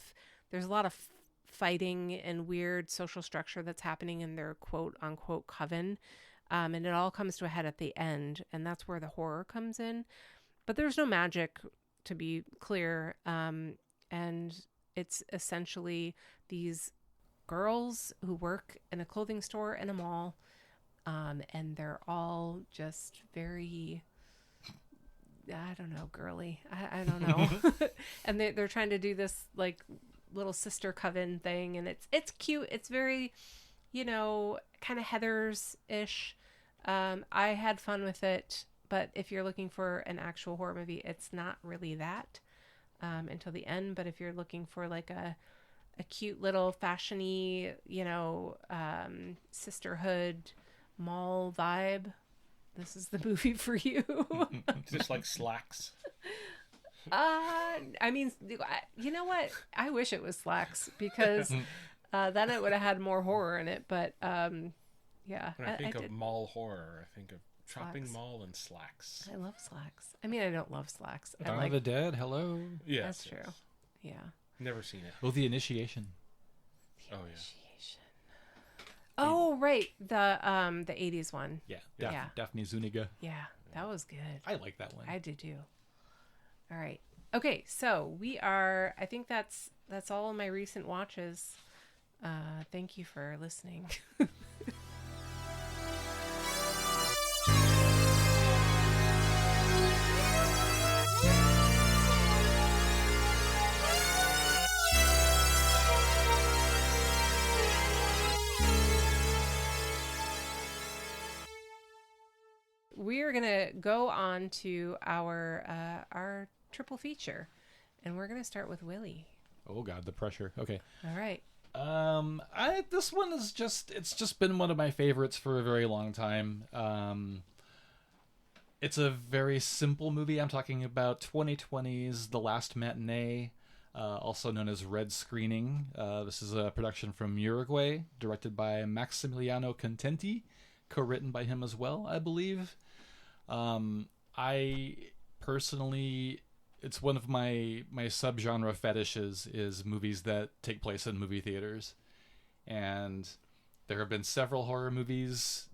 there's a lot of fighting and weird social structure that's happening in their quote unquote coven. And it all comes to a head at the end, and that's where the horror comes in. But there's no magic, to be clear. And it's essentially these girls who work in a clothing store in a mall, and they're all just very, I don't know, girly. I don't know. And they're trying to do this like little sister coven thing, and it's cute. It's very, kind of Heathers-ish. I had fun with it, but if you're looking for an actual horror movie, it's not really that until the end. But if you're looking for like a cute little fashion-y, sisterhood mall vibe, this is the movie for you. Just like Slacks. I mean, you know what? I wish it was Slacks, because then it would have had more horror in it. But yeah. When I think of mall horror, I think of Shopping Slacks. Mall and Slacks. I love Slacks. I mean, I don't love Slacks. I Dawn like of the Dead, hello. Yeah, That's true. Yeah. Never seen it. Oh, The Initiation. Oh, yeah. Initiation. Oh, right. The 80s one. Yeah, Yeah. Daphne Zuniga. Yeah, that was good. I like that one. I did too. All right. Okay, so I think that's all of my recent watches. Thank you for listening. we're gonna go on to our triple feature, and we're gonna start with Willy. Oh God, the pressure. Okay. All right. This one is it's just been one of my favorites for a very long time. It's a very simple movie. I'm talking about 2020's The Last Matinee, also known as Red Screening. This is a production from Uruguay, directed by Maximiliano Contenti, co-written by him as well, I believe. I personally, it's one of my subgenre fetishes is movies that take place in movie theaters. And there have been several horror movies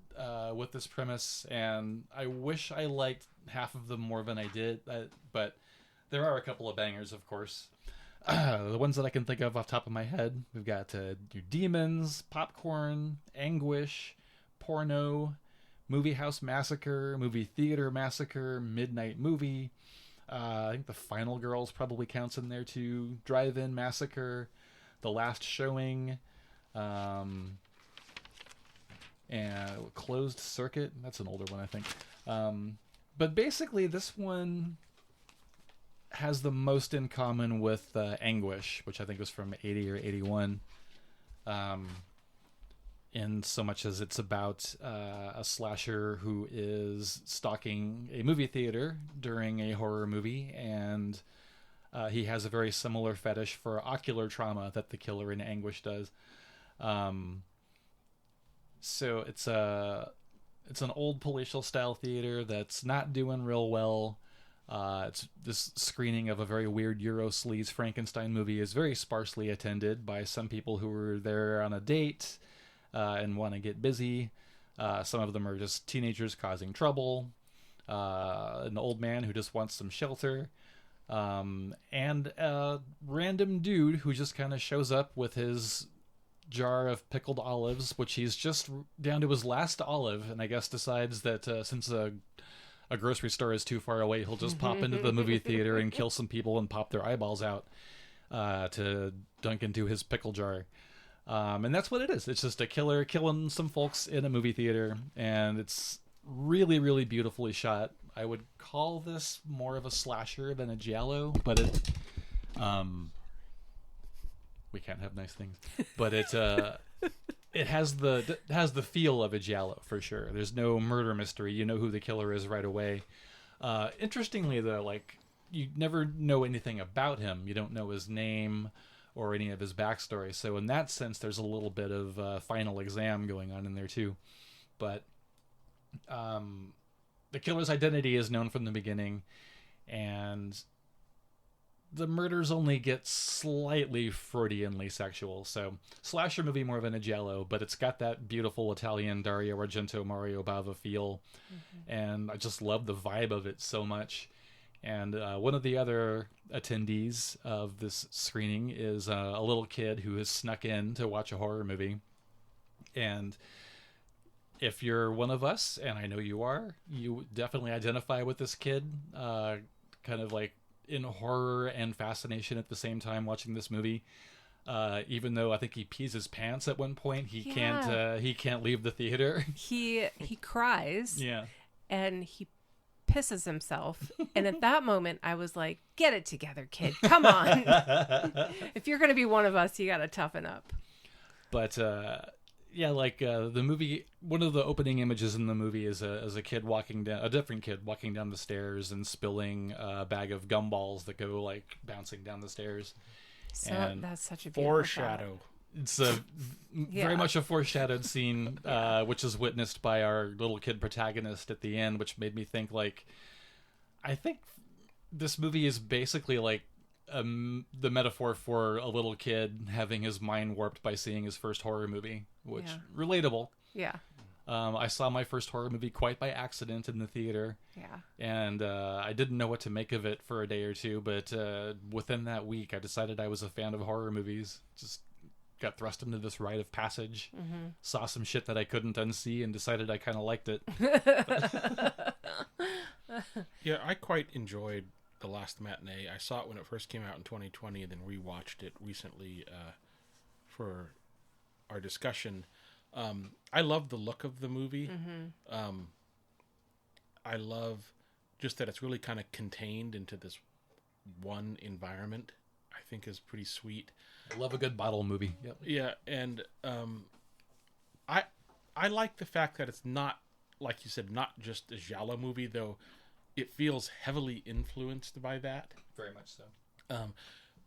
with this premise, and I wish I liked half of them more than I did, but there are a couple of bangers, of course. The ones that I can think of off the top of my head, we've got Your Demons, Popcorn, Anguish, Porno, Movie House Massacre, Movie Theater Massacre, Midnight Movie. I think The Final Girls probably counts in there too. Drive-In Massacre, The Last Showing, and Closed Circuit. That's an older one, I think. But basically, this one has the most in common with Anguish, which I think was from 80 or 81. In so much as it's about a slasher who is stalking a movie theater during a horror movie, and he has a very similar fetish for ocular trauma that the killer in Anguish does. So it's an old palatial style theater that's not doing real well. It's this screening of a very weird Euro sleaze Frankenstein movie is very sparsely attended by some people who were there on a date and want to get busy. Some of them are just teenagers causing trouble, an old man who just wants some shelter, and a random dude who just kind of shows up with his jar of pickled olives, which he's just down to his last olive, and I guess decides that since a grocery store is too far away, he'll just pop into the movie theater and kill some people and pop their eyeballs out to dunk into his pickle jar. And that's what it is. It's just a killer killing some folks in a movie theater, and it's really, really beautifully shot. I would call this more of a slasher than a giallo, but it we can't have nice things, but it has the feel of a giallo for sure. There's no murder mystery. You know who the killer is right away. Interestingly though, like, you never know anything about him. You don't know his name or any of his backstory. So in that sense, there's a little bit of final exam going on in there too. But the killer's identity is known from the beginning, and the murders only get slightly Freudianly sexual. So slasher movie more than a giallo, but it's got that beautiful Italian Dario Argento, Mario Bava feel. Mm-hmm. And I just love the vibe of it so much. And one of the other attendees of this screening is a little kid who has snuck in to watch a horror movie. And if you're one of us, and I know you are, you definitely identify with this kid, kind of like in horror and fascination at the same time watching this movie. Even though I think he pees his pants at one point, he can't leave the theater. He cries. Yeah. And he pisses himself. And at that moment I was like, get it together, kid. Come on. If you're going to be one of us, you got to toughen up. But yeah, like the movie, one of the opening images in the movie is a kid a different kid walking down the stairs and spilling a bag of gumballs that go like bouncing down the stairs. So and that's such a beautiful foreshadow. thought. It's very much a foreshadowed scene, which is witnessed by our little kid protagonist at the end, which made me think, like, I think this movie is basically like the metaphor for a little kid having his mind warped by seeing his first horror movie, which relatable. Yeah. I saw my first horror movie quite by accident in the theater. Yeah. And I didn't know what to make of it for a day or two, but within that week, I decided I was a fan of horror movies. Just got thrust into this rite of passage, saw some shit that I couldn't unsee, and decided I kind of liked it. Yeah, I quite enjoyed The Last Matinee. I saw it when it first came out in 2020, and then rewatched it recently for our discussion. I love the look of the movie. I love just that it's really kind of contained into this one environment. I think is pretty sweet. I love a good bottle movie. Yep. Yeah, and I like the fact that it's not, like you said, not just a giallo movie, though it feels heavily influenced by that. Very much so.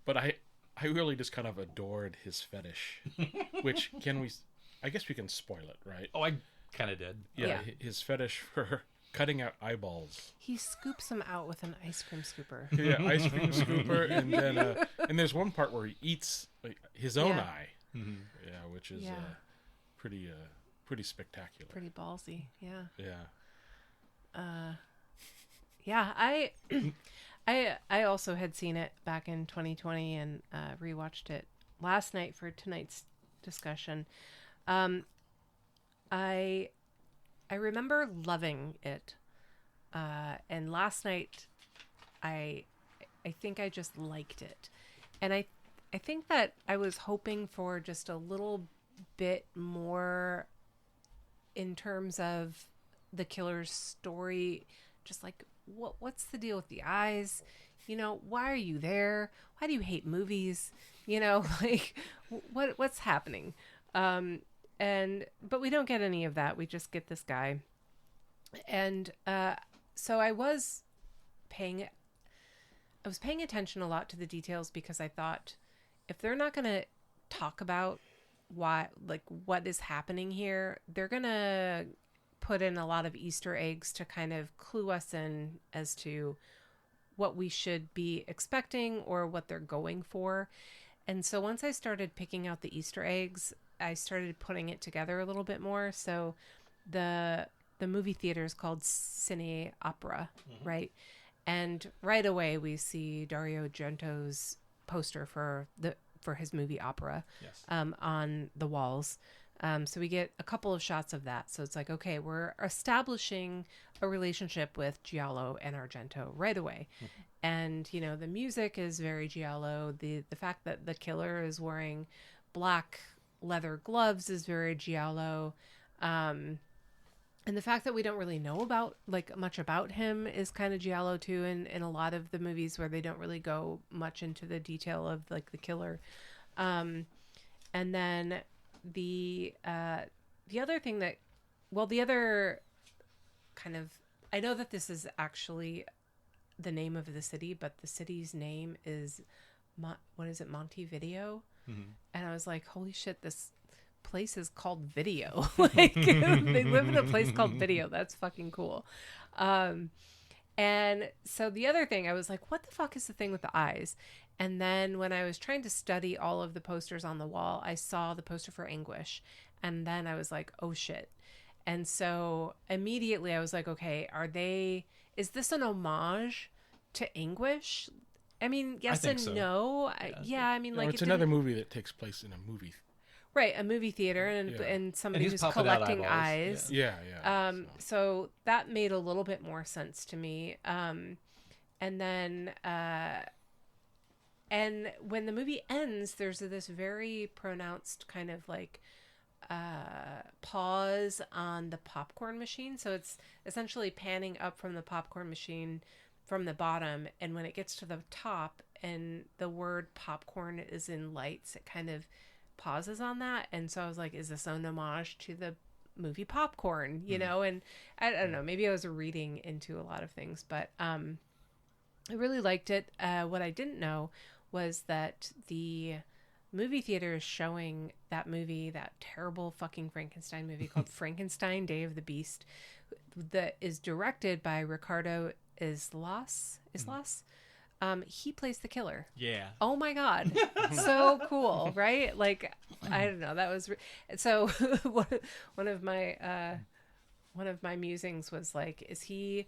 But I really just kind of adored his fetish, which I guess we can spoil it, right? Oh, I kind of did. Yeah, his fetish for cutting out eyeballs. He scoops them out with an ice cream scooper. Yeah, ice cream scooper, and then and there's one part where he eats his own eye. Mm-hmm. Yeah, which is pretty spectacular. Pretty ballsy. Yeah. Yeah. Yeah, I also had seen it back in 2020 and rewatched it last night for tonight's discussion. I remember loving it, and last night I think I just liked it, and I think that I was hoping for just a little bit more in terms of the killer's story, just like what's the deal with the eyes? You know, why are you there? Why do you hate movies? You know, like what's happening? But we don't get any of that. We just get this guy. And so I was paying attention a lot to the details because I thought if they're not going to talk about what is happening here, they're going to put in a lot of Easter eggs to kind of clue us in as to what we should be expecting or what they're going for. And so once I started picking out the Easter eggs, I started putting it together a little bit more. So the movie theater is called Cine Opera, right? And right away we see Dario Argento's poster for his movie Opera, yes, on the walls. So we get a couple of shots of that. So it's like, okay, we're establishing a relationship with Giallo and Argento right away. Mm-hmm. And, you know, the music is very Giallo. The fact that the killer is wearing black leather gloves is very Giallo. And the fact that we don't really know much about him is kind of Giallo too, in a lot of the movies where they don't really go much into the detail of like the killer. And then the other thing the other kind of, I know that this is actually the name of the city, but the city's name is Montevideo. Mm-hmm. And I was like, holy shit, this place is called Video. Like they live in a place called Video. That's fucking cool. And so the other thing, I was like, what the fuck is the thing with the eyes? And then when I was trying to study all of the posters on the wall, I saw the poster for Anguish. And then I was like, oh shit. And so immediately I was like, okay, is this an homage to Anguish? I mean, yes and so. No. Yeah, I mean, like it's another movie that takes place in a movie. Right, a movie theater and somebody and who's collecting eyes. Yeah. So that made a little bit more sense to me. And then and when the movie ends, there's this very pronounced kind of like pause on the popcorn machine. So it's essentially panning up from the popcorn machine from the bottom, and when it gets to the top and the word popcorn is in lights, it kind of pauses on that. And so I was like, is this an homage to the movie Popcorn, you know? And I don't know, maybe I was reading into a lot of things, but I really liked it. What I didn't know was that the movie theater is showing that movie, that terrible fucking Frankenstein movie called Frankenstein Day of the Beast, that is directed by Ricardo Islas. He plays the killer. Yeah. Oh my God. So cool, right? Like, I don't know. That was so one of my musings was like, is he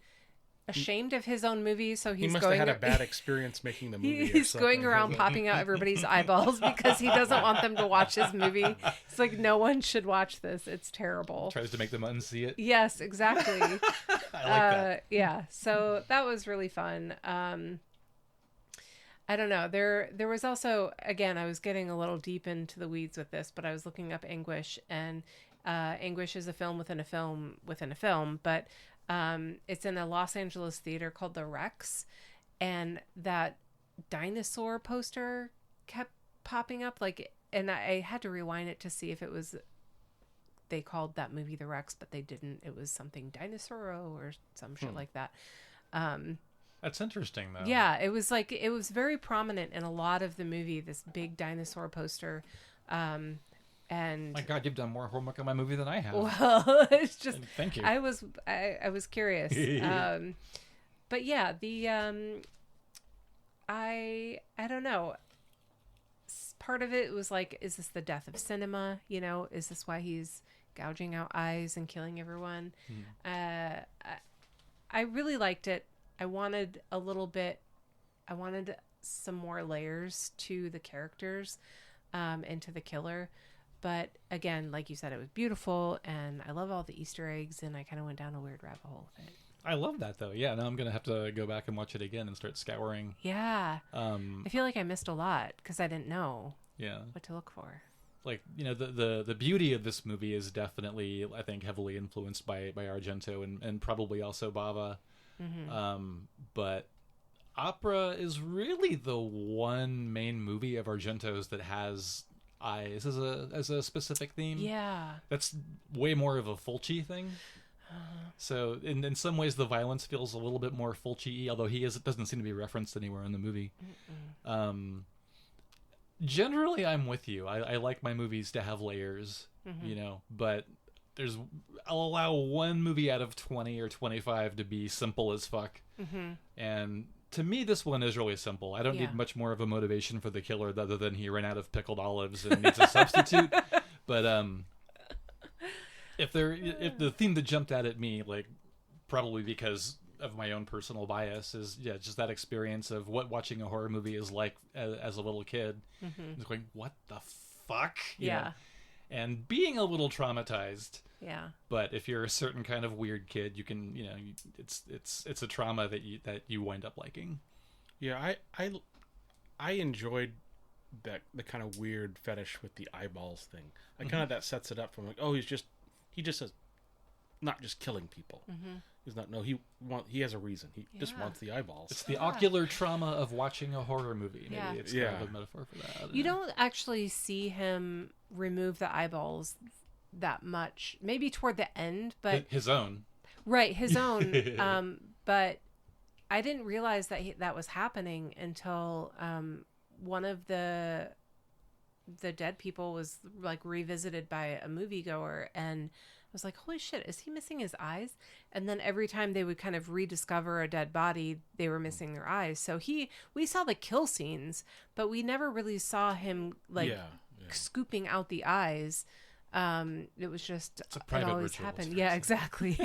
ashamed of his own movie? So he must have had a bad experience making the movie. He's going around popping out everybody's eyeballs because he doesn't want them to watch his movie. It's like, no one should watch this. It's terrible. Tries to make them unsee it. Yes, exactly. I like that. Yeah. So that was really fun. I don't know. There was also, again, I was getting a little deep into the weeds with this, but I was looking up Anguish, and Anguish is a film within a film within a film. But It's in a Los Angeles theater called the Rex, and that dinosaur poster kept popping up, like, and I had to rewind it to see if it was, they called that movie the Rex, but they didn't. It was something Dinosauro or some shit like that. That's interesting, though. Yeah, it was like, it was very prominent in a lot of the movie, this big dinosaur poster. And My God, you've done more homework on my movie than I have. well, it's just, Thank you. I was curious. But yeah, I don't know. Part of it was like, is this the death of cinema? You know, is this why he's gouging out eyes and killing everyone? I really liked it. I wanted some more layers to the characters, and to the killer. But again, like you said, it was beautiful, and I love all the Easter eggs, and I kind of went down a weird rabbit hole with it. I love that, though. Yeah, now I'm going to have to go back and watch it again and start scouring. Yeah. I feel like I missed a lot because I didn't know what to look for. Like, you know, the beauty of this movie is definitely, I think, heavily influenced by Argento and probably also Bava. But Opera is really the one main movie of Argento's that has eyes as a specific theme. Yeah. That's way more of a Fulci thing. So in some ways the violence feels a little bit more Fulci-y, although it doesn't seem to be referenced anywhere in the movie. Generally, I'm with you. I like my movies to have layers, you know, but I'll allow one movie out of 20 or 25 to be simple as fuck. And to me, this one is really simple. I don't need much more of a motivation for the killer other than he ran out of pickled olives and needs a substitute. But if the theme that jumped out at me, like, probably because of my own personal bias, is just that experience of what watching a horror movie is like as a little kid. Just going, what the fuck? You know? And being a little traumatized. Yeah. But if you're a certain kind of weird kid, you can, you know, it's a trauma that you wind up liking. Yeah, I enjoyed the kind of weird fetish with the eyeballs thing. I kind of that sets it up from like, oh, he just is not just killing people. He's not. No, he has a reason. He just wants the eyeballs. It's the ocular trauma of watching a horror movie. Maybe it's kind of a metaphor for that. You don't actually see him remove the eyeballs that much. Maybe toward the end, but his own. Right, his own. But I didn't realize that that was happening until one of the dead people was like revisited by a moviegoer, and I was like, holy shit, is he missing his eyes? And then every time they would kind of rediscover a dead body, they were missing their eyes. So we saw the kill scenes, but we never really saw him like scooping out the eyes. It was just, it's a private it always ritual, happened. Yeah, exactly.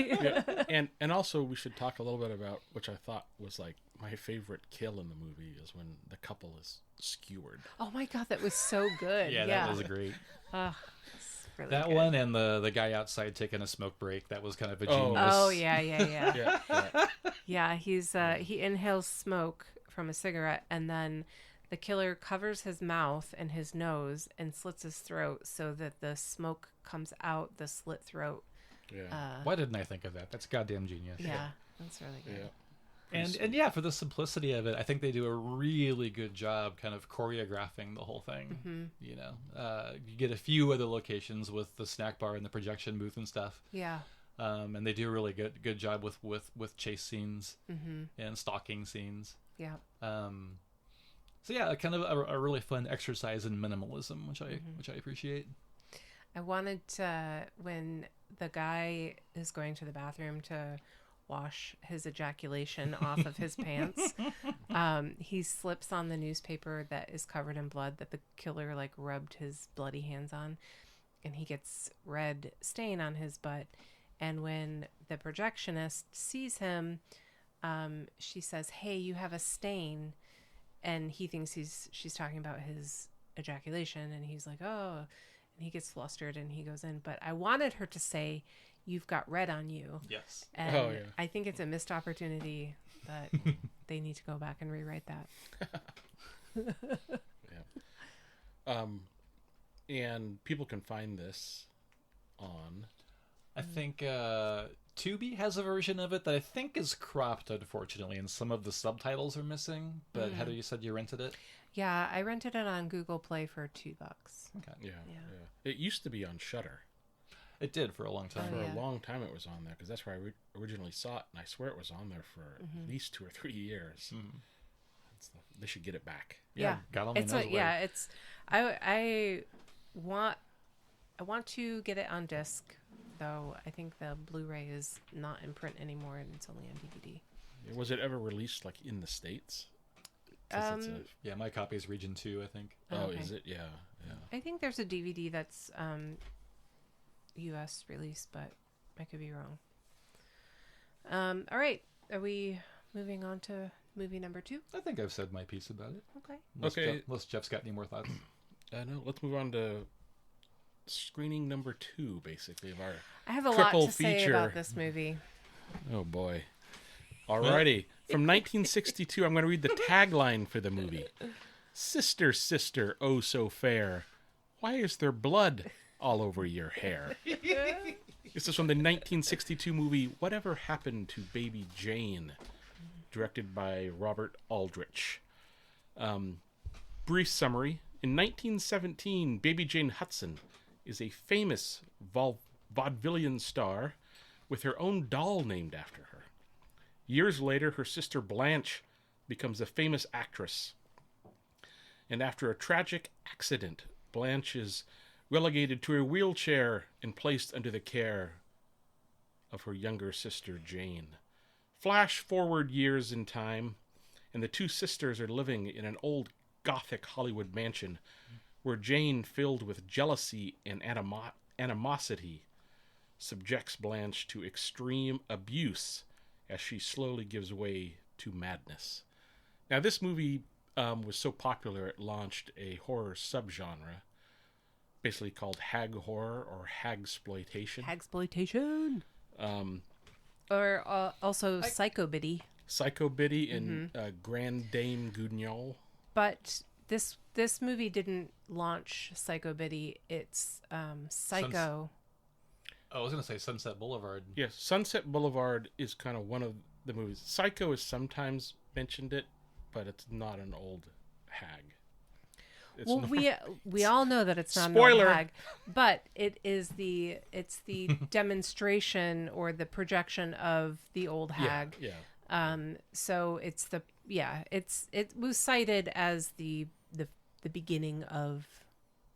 And also we should talk a little bit about, which I thought was like my favorite kill in the movie, is when the couple is skewered. Oh my God, that was so good. Yeah, that was great. Really that good. one and the guy outside taking a smoke break, that was kind of a genius. Oh yeah. Yeah, he inhales smoke from a cigarette, and then the killer covers his mouth and his nose and slits his throat so that the smoke comes out the slit throat. Yeah. Why didn't I think of that? That's goddamn genius. Yeah, that's really good. Yeah. And yeah, for the simplicity of it, I think they do a really good job kind of choreographing the whole thing. You know, you get a few other locations with the snack bar and the projection booth and stuff. Yeah. And they do a really good job with chase scenes and stalking scenes. Yeah. So yeah, kind of a really fun exercise in minimalism, which I appreciate. I wanted to, when the guy is going to the bathroom to wash his ejaculation off of his pants, he slips on the newspaper that is covered in blood that the killer like rubbed his bloody hands on, and he gets red stain on his butt. And when the projectionist sees him, she says, "Hey, you have a stain," and he thinks she's talking about his ejaculation, and he's like, "Oh," and he gets flustered and he goes in. But I wanted her to say, "You've got red on you." Yes. And I think it's a missed opportunity, but they need to go back and rewrite that. And people can find this on, I think Tubi has a version of it that I think is cropped, unfortunately, and some of the subtitles are missing. But Heather, you said you rented it? Yeah, I rented it on Google Play for $2. Okay. Yeah. It used to be on Shudder. It did for a long time. For a long time it was on there, because that's where I originally saw it, and I swear it was on there for at least 2 or 3 years. They should get it back. Yeah. God only It's knows a, where. yeah, it's I want to get it on disc, though I think the Blu-ray is not in print anymore and it's only on DVD. Was it ever released like in the States? 'Cause it's Yeah, my copy is Region 2, I think. Okay. Is it? Yeah. I think there's a DVD that's US release, but I could be wrong. All right. Are we moving on to movie number 2? I think I've said my piece about it. Okay. Unless Jeff's got any more thoughts. No, let's move on to screening number 2, basically, of our I have a lot triple to say feature. about this movie. Oh, boy. Alrighty. From 1962, I'm going to read the tagline for the movie. Sister, sister, oh so fair, why is there blood all over your hair? This is from the 1962 movie Whatever Happened to Baby Jane, directed by Robert Aldrich. Brief summary. In 1917, Baby Jane Hudson is a famous vaudevillian star with her own doll named after her. Years later, her sister Blanche becomes a famous actress. And after a tragic accident, Blanche is relegated to a wheelchair and placed under the care of her younger sister Jane. Flash forward years in time, and the two sisters are living in an old Gothic Hollywood mansion where Jane, filled with jealousy and animosity, subjects Blanche to extreme abuse as she slowly gives way to madness. Now, this movie was so popular it launched a horror subgenre, basically called hag horror or hagsploitation. Hagsploitation. Or also Psycho-Biddy. Psycho-Biddy and Grand Dame Guignol. But this movie didn't launch Psycho-Biddy. It's Psycho. I was going to say Sunset Boulevard. Yes, Sunset Boulevard is kind of one of the movies. Psycho is sometimes mentioned it, but it's not an old hag. It's Well, not- we all know that it's not Spoiler. an old hag, but it's the demonstration or the projection of the old hag. Yeah. So it was cited as the beginning of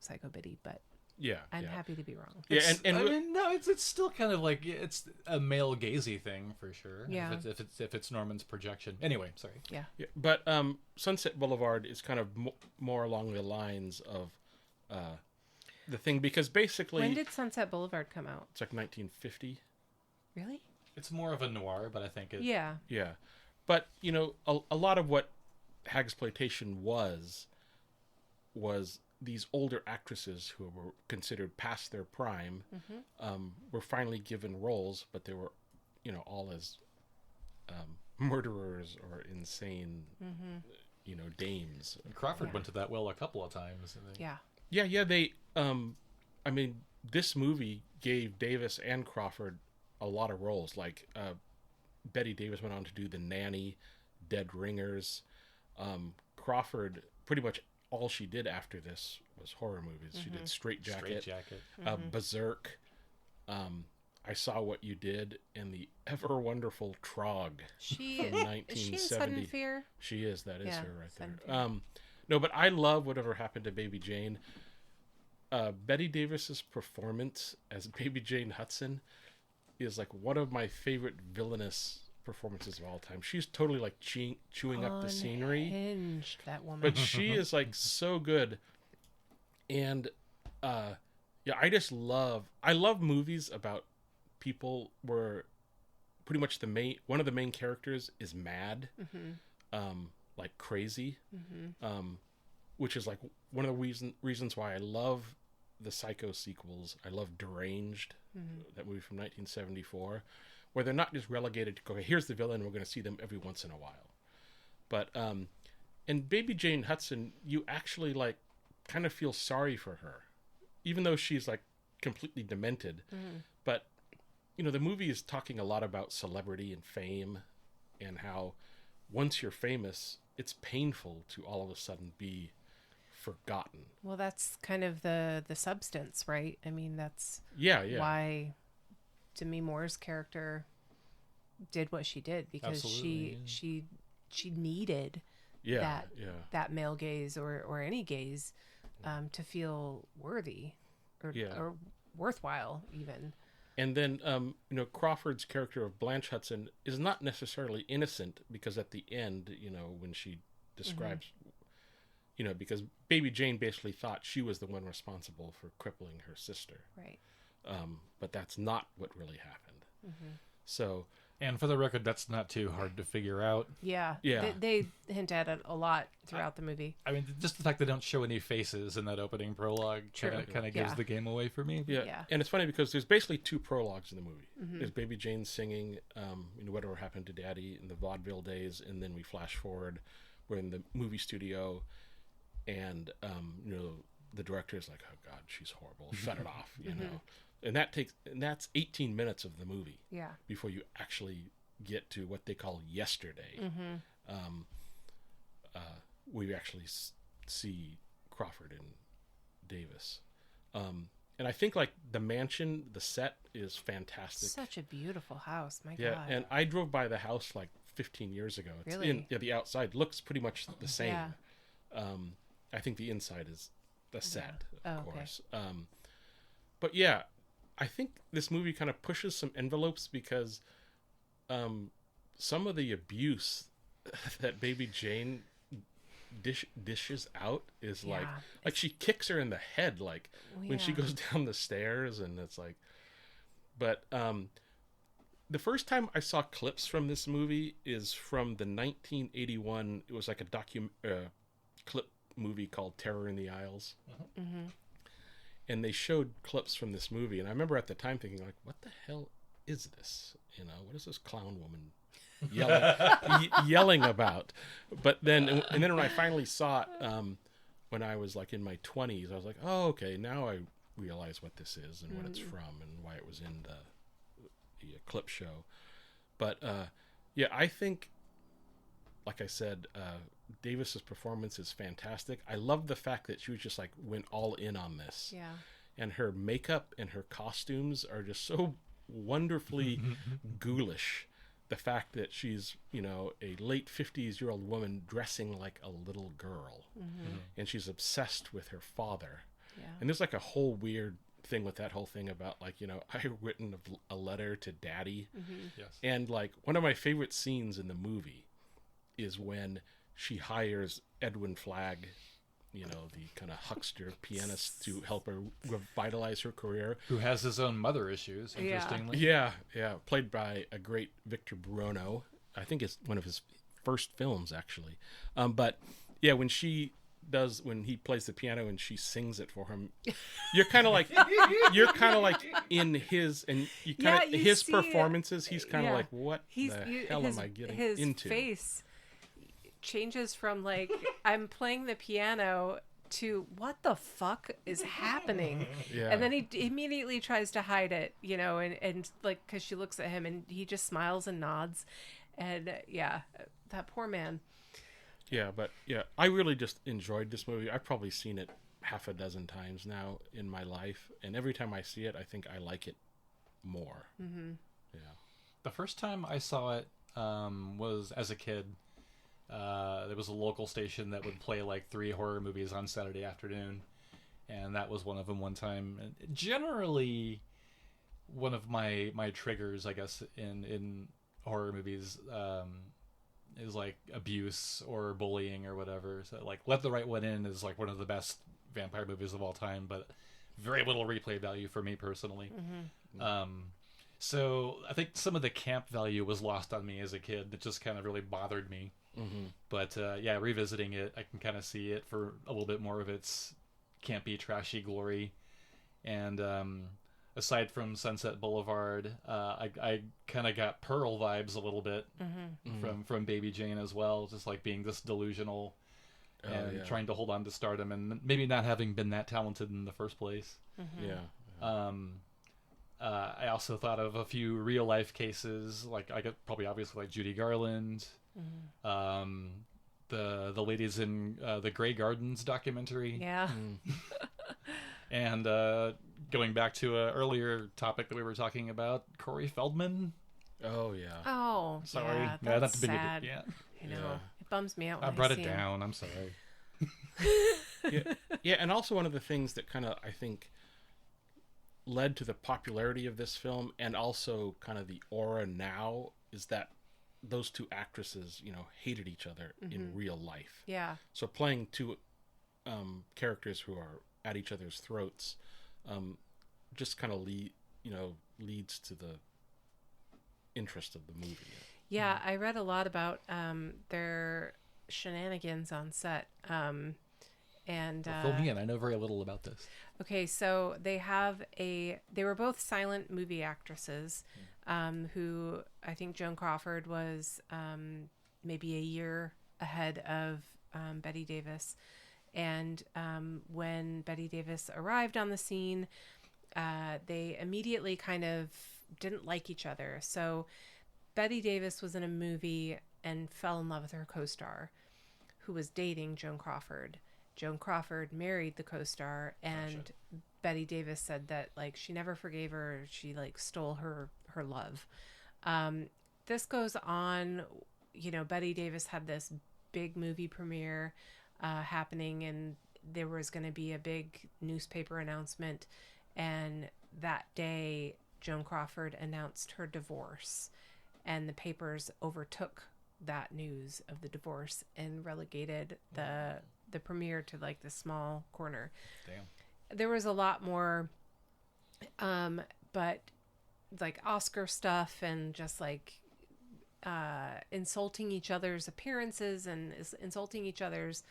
Psycho-Biddy, but Yeah. I'm yeah. happy to be wrong. Yeah, and I mean, no, it's still kind of like it's a male gazy thing for sure. Yeah. If it's Norman's projection. Anyway, sorry. Yeah. yeah, but Sunset Boulevard is kind of more along the lines of the thing, because basically When did Sunset Boulevard come out? it's like 1950. Really? It's more of a noir, but I think it. Yeah. Yeah, but you know, a lot of what hagsploitation was these older actresses who were considered past their prime were finally given roles, but they were, you know, all as murderers or insane, you know, dames. Crawford went to that well a couple of times. I think. Yeah. Yeah. They, I mean, this movie gave Davis and Crawford a lot of roles. Like Betty Davis went on to do The Nanny, Dead Ringers. Crawford, pretty much all she did after this was horror movies. She did Straight Jacket, Berserk, I Saw What You Did, and the ever wonderful Trog from Is she in Sudden 1970. Fear? She is. That is Yeah, her right Sudden there. No, but I love Whatever Happened to Baby Jane. Betty Davis's performance as Baby Jane Hudson is like one of my favorite villainous performances of all time. She's totally like chewing up the scenery. Unhinged, that woman. But she is like so good. And yeah, I love movies about people where pretty much one of the main characters is mad, like crazy, which is like one of the reasons why I love the Psycho sequels. I love Deranged, that movie from 1974, where they're not just relegated to, okay, here's the villain, we're going to see them every once in a while. But in Baby Jane Hudson, you actually like kind of feel sorry for her, even though she's like completely demented. But the movie is talking a lot about celebrity and fame, and how once you're famous, it's painful to all of a sudden be forgotten. Well, that's kind of the substance, right? I mean, that's Yeah. why Demi Moore's character did what she did, because she needed that male gaze or any gaze to feel worthy or worthwhile even. And then Crawford's character of Blanche Hudson is not necessarily innocent, because at the end, when she describes because Baby Jane basically thought she was the one responsible for crippling her sister. Right. But that's not what really happened. Mm-hmm. So, and for the record, that's not too hard to figure out. Yeah. They hint at it a lot throughout the movie. I mean, just the fact they don't show any faces in that opening prologue kind of gives the game away for me. Yeah. And it's funny because there's basically 2 prologues in the movie. Mm-hmm. There's Baby Jane singing Whatever Happened to Daddy in the vaudeville days, and then we flash forward. We're in the movie studio, and the director is like, "Oh God, she's horrible. Shut it off," And that's 18 minutes of the movie. Yeah. Before you actually get to what they call yesterday. Mm-hmm. We actually see Crawford and Davis. And I think like the mansion, the set is fantastic. Such a beautiful house. My God. Yeah. And I drove by the house like 15 years ago. It's really? The outside looks pretty much the same. Yeah. I think the inside is the set, of course. Okay. But yeah, I think this movie kind of pushes some envelopes, because some of the abuse that Baby Jane dishes out is like she kicks her in the head, like when she goes down the stairs, and it's like, but the first time I saw clips from this movie is from the 1981, it was like a clip movie called Terror in the Aisles. Mm-hmm. And they showed clips from this movie, and I remember at the time thinking, like, what the hell is this? What is this clown woman yelling about? But then, and then when I finally saw it, when I was like in my 20s, I was like, oh, okay, now I realize what this is and what it's from and why it was in the clip show. But I think, like I said, Davis's performance is fantastic. I love the fact that she was just like went all in on this. Yeah. And her makeup and her costumes are just so wonderfully ghoulish. The fact that she's, a late 50s-year-old woman dressing like a little girl. Mm-hmm. And she's obsessed with her father. Yeah. And there's like a whole weird thing with that whole thing about like, I written a letter to Daddy. Mm-hmm. Yes. And like one of my favorite scenes in the movie is when she hires Edwin Flagg, the kind of huckster pianist, to help her revitalize her career. Who has his own mother issues, interestingly. Yeah. Played by a great Victor Buono. I think it's one of his first films, actually. But yeah, when he plays the piano and she sings it for him, you're kind of like in his, and you kind of his performances. He's kind of like, what the hell am I getting into? His face changes from like, I'm playing the piano, to what the fuck is happening? Yeah. And then he immediately tries to hide it, and like, because she looks at him and he just smiles and nods. And that poor man. Yeah, but I really just enjoyed this movie. I've probably seen it half a dozen times now in my life, and every time I see it, I think I like it more. Mm-hmm. Yeah. The first time I saw it was as a kid. There was a local station that would play like 3 horror movies on Saturday afternoon, and that was one of them one time. And generally, one of my triggers, I guess, in horror movies is like abuse or bullying or whatever. So like Let the Right One In is like one of the best vampire movies of all time, but very little replay value for me personally. Mm-hmm. So I think some of the camp value was lost on me as a kid. It just kind of really bothered me. Mm-hmm. But revisiting it, I can kind of see it for a little bit more of its campy, trashy glory. And aside from Sunset Boulevard, I kind of got Pearl vibes a little bit from Baby Jane as well, just like being this delusional and trying to hold on to stardom and maybe not having been that talented in the first place. Yeah. I also thought of a few real life cases, like I got probably obviously like Judy Garland, the ladies in the Grey Gardens documentary, Yeah. and going back to an earlier topic that we were talking about, Corey Feldman. Oh yeah. Oh, Sorry, yeah, yeah, that's a big sad. yeah. I know. Yeah. It bums me out I when brought see it him. down. I'm sorry. Yeah, and also one of the things that kind of I think led to the popularity of this film, and also kind of the aura now, is that those two actresses, hated each other in real life. Yeah. So playing two characters who are at each other's throats, just kind of leads to the interest of the movie. Yeah, I read a lot about their shenanigans on set. And Fill me in. I know very little about this. okay, so they were both silent movie actresses, who I think Joan Crawford was maybe a year ahead of Bette Davis. And when Bette Davis arrived on the scene, they immediately kind of didn't like each other. So Bette Davis was in a movie and fell in love with her co-star, who was dating Joan Crawford. Joan Crawford married the co-star, and Gotcha. Bette Davis said that she never forgave her. She stole her love. This goes on. Bette Davis had this big movie premiere happening, and there was going to be a big newspaper announcement. And that day, Joan Crawford announced her divorce, and the papers overtook that news of the divorce and relegated the premiere to the small corner. Damn. There was a lot more but Oscar stuff and just insulting each other's appearances and insulting each other's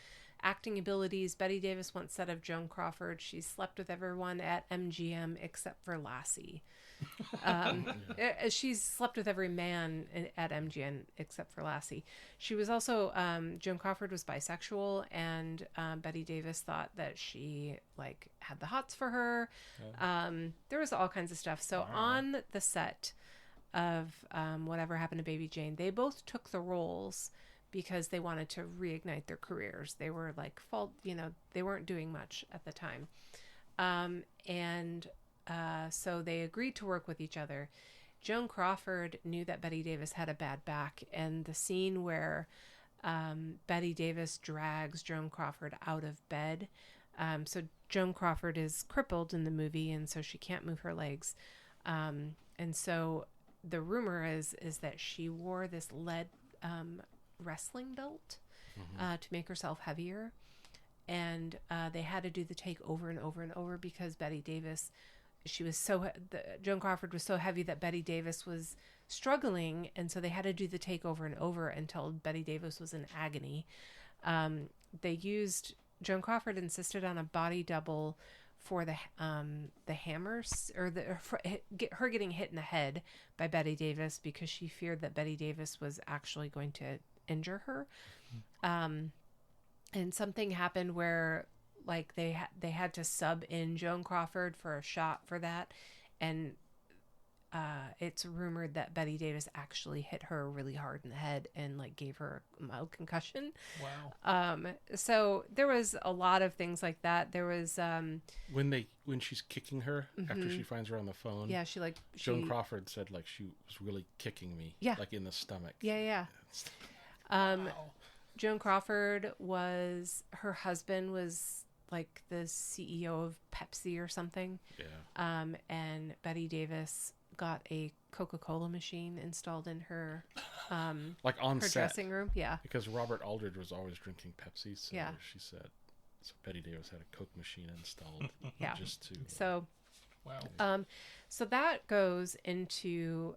acting abilities. Bette Davis once said of Joan Crawford, she slept with everyone at MGM except for Lassie. She's slept with every man at MGM except for Lassie. She was also, Joan Crawford was bisexual, and Bette Davis thought that she had the hots for her. There was all kinds of stuff. So on the set of Whatever Happened to Baby Jane, they both took the roles because they wanted to reignite their careers. They were they weren't doing much at the time. So they agreed to work with each other. Joan Crawford knew that Bette Davis had a bad back, and the scene where Bette Davis drags Joan Crawford out of bed. So Joan Crawford is crippled in the movie, and so she can't move her legs. And so the rumor is that she wore this lead wrestling belt to make herself heavier. And they had to do the take over and over and over because Bette Davis... Joan Crawford was so heavy that Bette Davis was struggling, and so they had to do the take over and over until Bette Davis was in agony. Joan Crawford insisted on a body double for the hammers, or her getting hit in the head by Bette Davis, because she feared that Bette Davis was actually going to injure her. And something happened where they had to sub in Joan Crawford for a shot for that, and it's rumored that Bette Davis actually hit her really hard in the head and gave her a mild concussion. Wow. So there was a lot of things like that. There was when she's kicking her after she finds her on the phone. Yeah, Joan Crawford said she was really kicking me. Yeah. In the stomach. Yeah. Wow. Joan Crawford her husband was the CEO of Pepsi or something. Yeah. And Bette Davis got a Coca-Cola machine installed in her on her set, dressing room. Yeah. because Robert Aldridge was always drinking Pepsi. So Yeah. she said, so Bette Davis had a Coke machine installed. Yeah. Just to. So Wow. so that goes into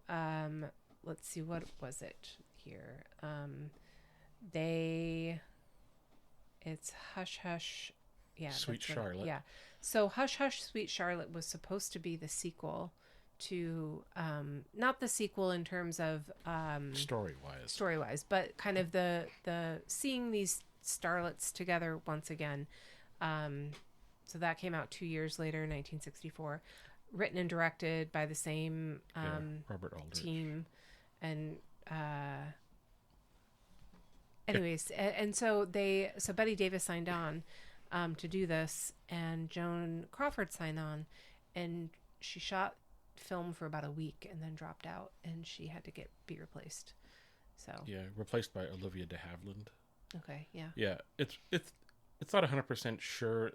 let's see, what was it here? It's Hush Hush. Yeah. Sweet that's it. Charlotte. Yeah. So Hush Hush Sweet Charlotte was supposed to be the sequel to not the sequel in terms of story wise, but kind of the seeing these starlets together once again. So that came out 2 years later, 1964. written and directed by the same Robert Aldrich. team. And anyways, and so Betty Davis signed on to do this, and Joan Crawford signed on, and she shot film for about a week and then dropped out, and she had to be replaced. So replaced by Olivia de Havilland. Okay, yeah. Yeah, it's not 100% sure.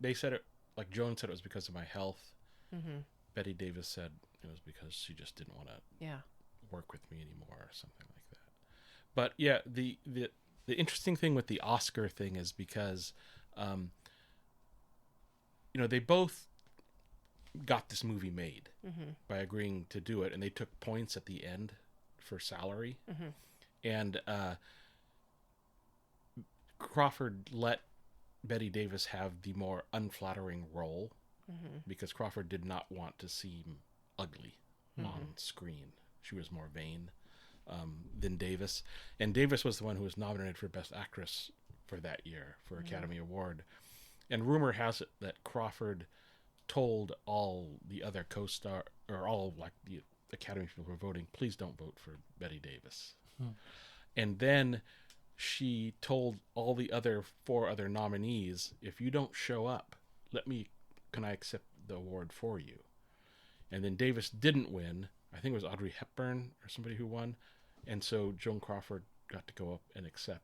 They said it, like Joan said, it was because of my health. Mm-hmm. Betty Davis said it was because she just didn't want to work with me anymore or something like that. But yeah, the interesting thing with the Oscar thing is because, they both got this movie made by agreeing to do it, and they took points at the end for salary. Mm-hmm. And Crawford let Betty Davis have the more unflattering role because Crawford did not want to seem ugly on screen. She was more vain than Davis. And Davis was the one who was nominated for Best Actress for that year for Academy Award. And rumor has it that Crawford told all the other co-star, or all like the Academy people who were voting, please don't vote for Betty Davis. And then she told all the other 4 other nominees, if you don't show up, can I accept the award for you? And then Davis didn't win. I think it was Audrey Hepburn or somebody who won. And so Joan Crawford got to go up and accept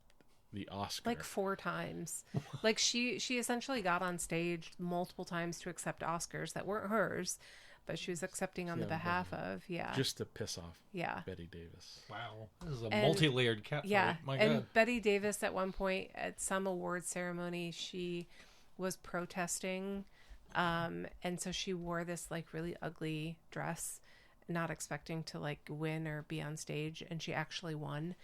the Oscar. Like 4 times. Like she essentially got on stage multiple times to accept Oscars that weren't hers, but she was accepting on the behalf of, just to piss off Betty Davis. Wow. This is a multi-layered cat fight. Yeah. My and God. Betty Davis at one point at some award ceremony, she was protesting. And so she wore this like really ugly dress, not expecting to like win or be on stage. And she actually won.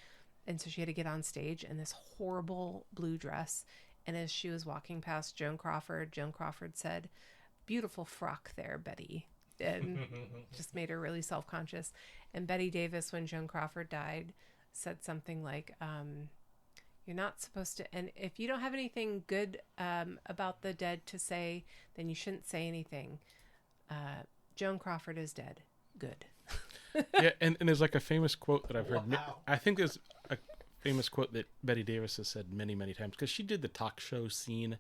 And so she had to get on stage in this horrible blue dress. And as she was walking past Joan Crawford said, "Beautiful frock there, Betty." And just made her really self-conscious. And Betty Davis, when Joan Crawford died, said something like, you're not supposed to, and if you don't have anything good about the dead to say, then you shouldn't say anything. Joan Crawford is dead. Good. Yeah, and there's like a famous quote that I've heard. Wow. I think there's a famous quote that Betty Davis has said many, many times, because she did the talk show scene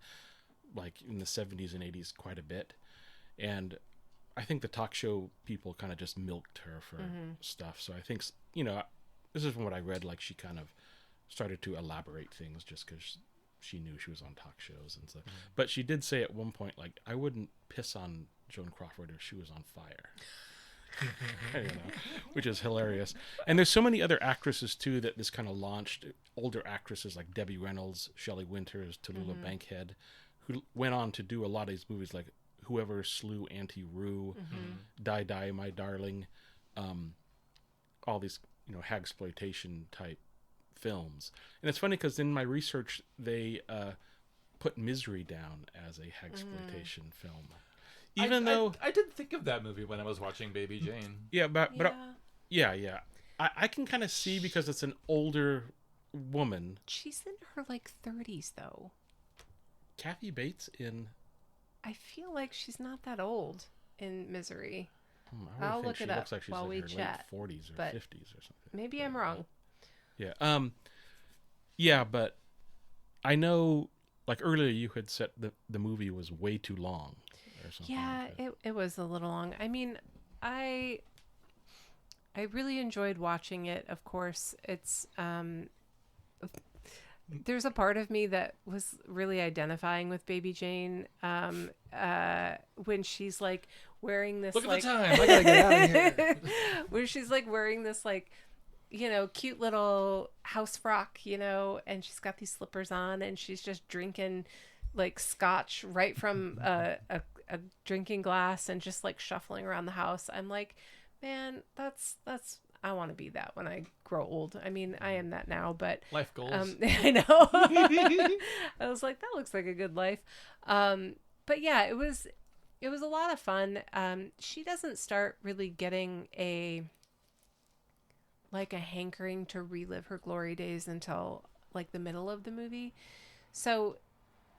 like in the 70s and 80s quite a bit. And I think the talk show people kind of just milked her for stuff. So I think, this is from what I read, like she kind of started to elaborate things just because she knew she was on talk shows and stuff. But she did say at one point, like, I wouldn't piss on Joan Crawford if she was on fire. Which is hilarious. And there's so many other actresses too that this kind of launched. Older actresses like Debbie Reynolds, Shelley Winters, Tallulah Bankhead, who went on to do a lot of these movies like Whoever Slew Auntie Roo, Die Die My Darling, all these hagsploitation type films. And it's funny because in my research they put Misery down as a hagsploitation film. Even though I did think of that movie when I was watching Baby Jane. Yeah, but I can kind of see because it's an older woman. She's in her like 30s though. Kathy Bates in. I feel like she's not that old in Misery. I'll look it up like she's while in we her chat. Late 40s or 50s or something. Maybe I'm wrong. Yeah. Yeah, but I know. Like earlier, you had said the movie was way too long. Yeah, like it was a little long. I mean, I really enjoyed watching it. Of course, it's there's a part of me that was really identifying with Baby Jane when she's like wearing this. Look like, at the time! I gotta get out of here. Where she's like wearing this like cute little house frock, and she's got these slippers on, and she's just drinking like scotch right from a drinking glass and just like shuffling around the house. I'm like, man, that's I want to be that when I grow old. I mean, I am that now, but Life goals. I know. I was like, that looks like a good life. But yeah, it was a lot of fun. She doesn't start really getting a hankering to relive her glory days until like the middle of the movie. So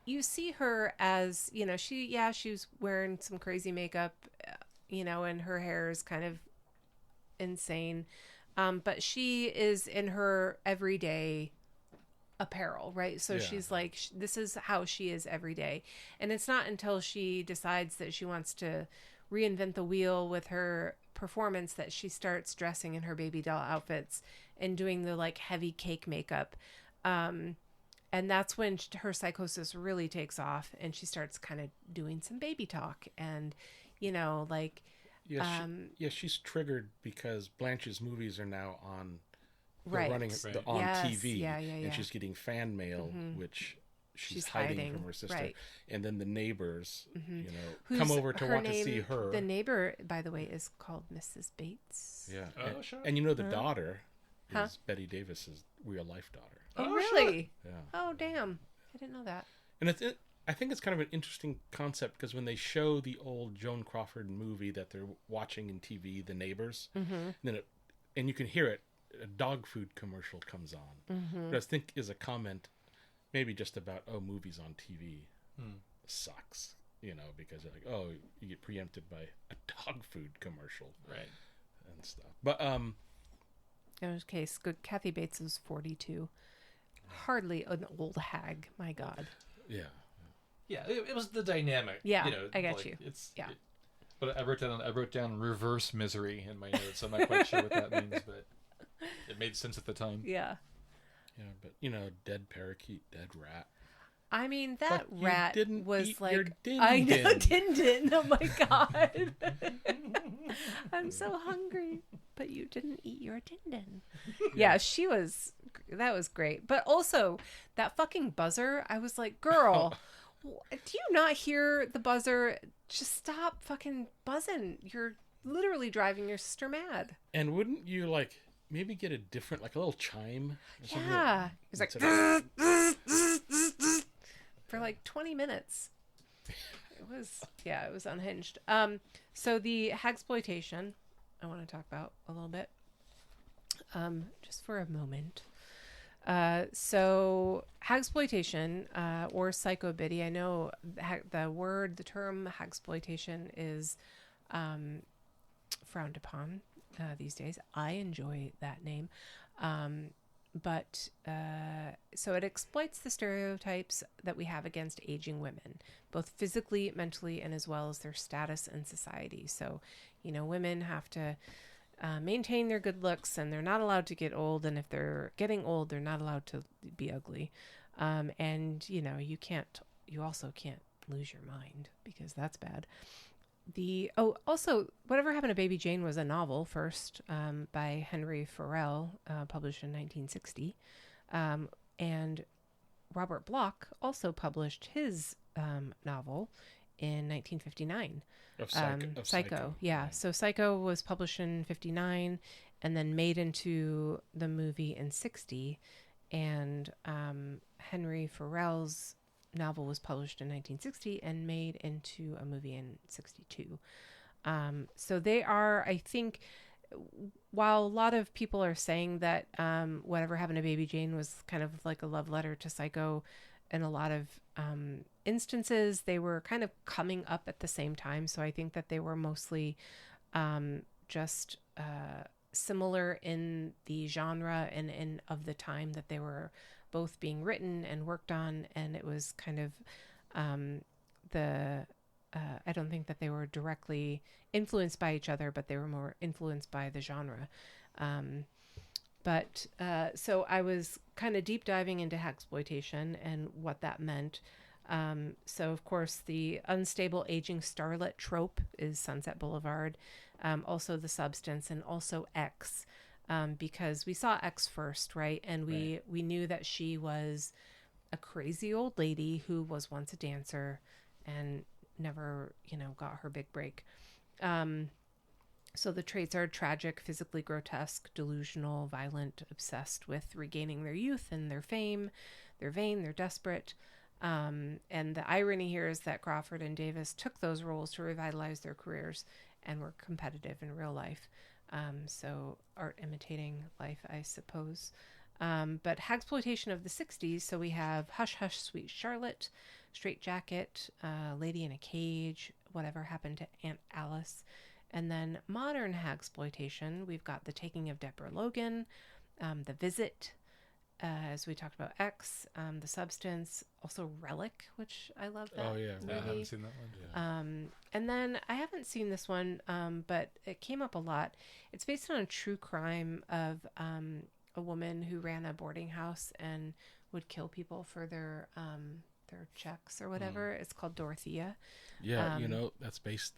you see her as, she was wearing some crazy makeup, and her hair is kind of insane. But she is in her everyday apparel, right? So she's like, this is how she is every day. And it's not until she decides that she wants to reinvent the wheel with her performance that she starts dressing in her baby doll outfits and doing the like heavy cake makeup. And that's when her psychosis really takes off, and she starts kind of doing some baby talk and, like, she's triggered because Blanche's movies are now on, right, running on TV, and she's getting fan mail, which she's hiding from her sister, right. And then the neighbors, come over to want to see her. The neighbor, by the way, is called Mrs. Bates. Yeah, sure. And the daughter is Betty Davis's real life daughter. Oh, really? Sure. Yeah. Oh, damn! I didn't know that. And I think it's kind of an interesting concept because when they show the old Joan Crawford movie that they're watching in TV, The Neighbors, then and you can hear it, a dog food commercial comes on. But I think is a comment, maybe just about movies on TV sucks, because you're like, oh, you get preempted by a dog food commercial, right, and stuff. But in this case, good. Kathy Bates is 42. Hardly an old hag. My God. Yeah. Yeah, it was the dynamic. Yeah, I got you. But I wrote down reverse misery in my notes. I'm not quite sure what that means, but it made sense at the time. Yeah. Yeah, but dead parakeet, dead rat. I mean, that but rat didn't was eat like, your din-din. I know, din-din. Oh my God. I'm so hungry, but you didn't eat your din-din. Yeah, that was great. But also that fucking buzzer, I was like, girl, do you not hear the buzzer? Just stop fucking buzzing. You're literally driving your sister mad. And wouldn't you like maybe get a different, like a little chime? Yeah. He's like, for like 20 minutes. It was unhinged. So the hagsploitation, I want to talk about a little bit, just for a moment. So hagsploitation, or psychobiddy, I know the term hagsploitation is, frowned upon, these days. I enjoy that name. But so it exploits the stereotypes that we have against aging women, both physically, mentally, and as well as their status in society. So, women have to maintain their good looks, and they're not allowed to get old. And if they're getting old, they're not allowed to be ugly. And you also can't lose your mind, because that's bad. Also, Whatever Happened to Baby Jane was a novel first, by Henry Farrell, published in 1960. And Robert Bloch also published his novel in 1959. Of Psycho. Yeah. So Psycho was published in 59 and then made into the movie in 60. And Henry Farrell's novel was published in 1960 and made into a movie in 62. So they are, I think, while a lot of people are saying that Whatever Happened to Baby Jane was kind of like a love letter to Psycho, in a lot of instances, they were kind of coming up at the same time. So I think that they were mostly just similar in the genre and in of the time that they were both being written and worked on, and it was kind of I don't think that they were directly influenced by each other, but they were more influenced by the genre. So I was kind of deep diving into hagsploitation and what that meant. So of course the unstable aging starlet trope is Sunset Boulevard, also The Substance, and also X. Because we saw X first, right? And we knew that she was a crazy old lady who was once a dancer and never, got her big break. So the traits are tragic, physically grotesque, delusional, violent, obsessed with regaining their youth and their fame. They're vain, they're desperate. And the irony here is that Crawford and Davis took those roles to revitalize their careers and were competitive in real life. So art imitating life, I suppose. But hagsploitation of the 60s, so we have Hush Hush Sweet Charlotte, Straight Jacket, Lady in a Cage, Whatever Happened to Aunt Alice, And then modern hagsploitation, we've got The Taking of Deborah Logan, The Visit, as we talked about, X, The Substance, also Relic, which I love that Oh, yeah. movie. I haven't seen that one. Yeah. And then I haven't seen this one, but it came up a lot. It's based on a true crime of a woman who ran a boarding house and would kill people for their checks or whatever. It's called Dorothea. Yeah, that's based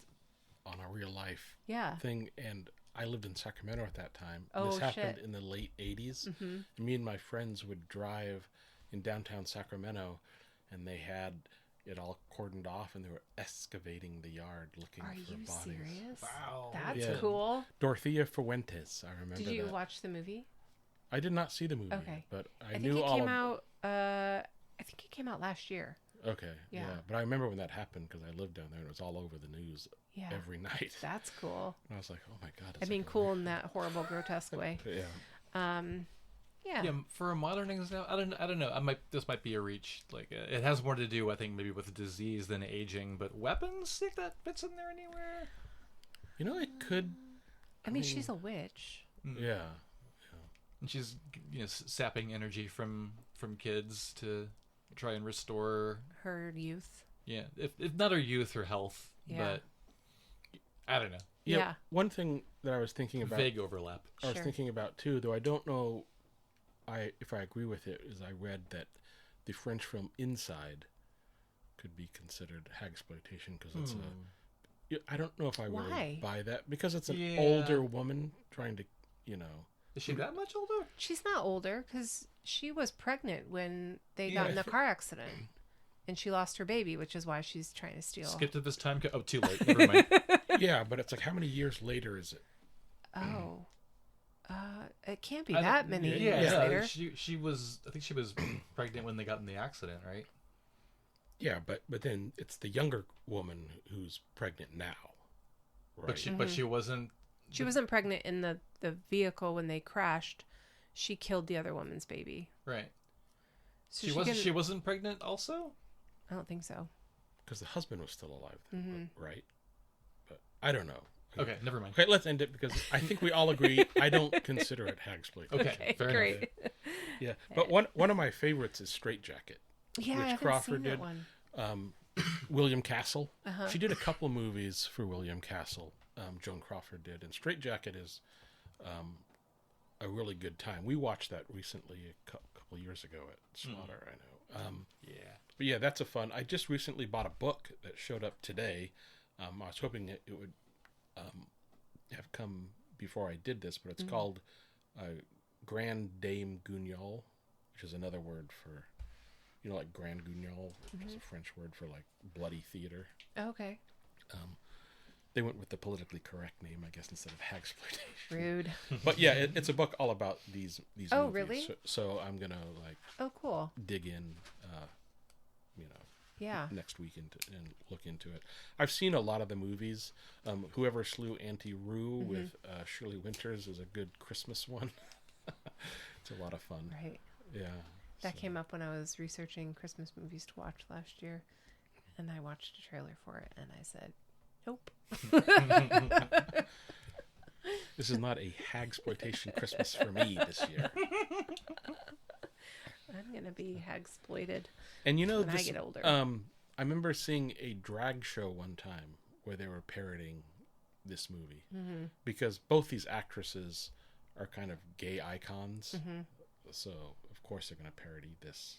on a real life Yeah. thing. And I lived in Sacramento at that time. Oh, this happened shit. in the late 80s. Mm-hmm. Me and my friends would drive in downtown Sacramento, and they had it all cordoned off, and they were excavating the yard looking Are for you bodies. serious? Wow. That's Yeah. cool. Dorothea Fuentes, I remember Did you that. watch the movie? I did not see the movie, Okay. but I think knew it all came of... out. I think it came out last year. Okay, yeah. Yeah. But I remember when that happened because I lived down there, and it was all over the news Yeah. every night. That's cool. And I was like, oh my God. I it's mean, like a cool in that horrible, grotesque way. Yeah. Yeah. Yeah, for a modern things now, I don't know. This might be a reach. Like it has more to do, I think, maybe with disease than aging. But weapons, think that fits in there anywhere? It could... I mean, she's a witch. Yeah. And she's sapping energy from kids to try and restore. Her youth. Yeah, if not her youth, her health. Yeah. But I don't know. Yeah. One thing that I was thinking about... Vague overlap. I was Sure. thinking about too, though I don't know if I agree with it, is I read that the French film Inside could be considered hagsploitation because it's I don't know if I really Why? buy that because it's an Yeah. older woman trying to, Is she that much older? She's not older because she was pregnant when they Yeah, got in I a car accident. And she lost her baby, which is why she's trying to steal. Skip to this time. Oh, too late. Never mind. yeah, but it's like how many years later is it? Oh. It can't be I that don't- many yeah, years no, later. She was. I think she was pregnant when they got in the accident, right? Yeah, but then it's the younger woman who's pregnant now, right? But she wasn't. She wasn't pregnant in the vehicle when they crashed. She killed the other woman's baby. Right. So She wasn't pregnant also? I don't think so. Because the husband was still alive, then, Mm-hmm. right? But I don't know. Okay, never mind. Okay, let's end it because I think we all agree I don't consider it hagsploitation. Okay, fair great. enough. Yeah, but one of my favorites is Straight Jacket. Yeah, Which I haven't Crawford seen that did. one. William Castle. Uh-huh. She did a couple movies for William Castle. Joan Crawford did, and Straight Jacket is a really good time. We watched that recently a couple years ago at Slaughter. I know. Yeah. But yeah, that's a fun. I just recently bought a book that showed up today. I was hoping it would have come before I did this, but it's called Grand Dame Guignol, which is another word for, like Grand Guignol, which is a French word for like bloody theater. Okay. They went with the politically correct name, I guess, instead of hagsploitation. Rude. But yeah, it's a book all about these Oh, movies. really? So I'm gonna Oh, cool. dig in, Yeah. next week and look into it. I've seen a lot of the movies. Whoever Slew Auntie Roo with Shirley Winters is a good Christmas one. It's a lot of fun. Right. Yeah. That came up when I was researching Christmas movies to watch last year. And I watched a trailer for it and I said, nope. This is not a hagsploitation Christmas for me this year. I'm going to be hagsploited And when this, I get older. I remember seeing a drag show one time where they were parodying this movie because both these actresses are kind of gay icons. So of course they're going to parody this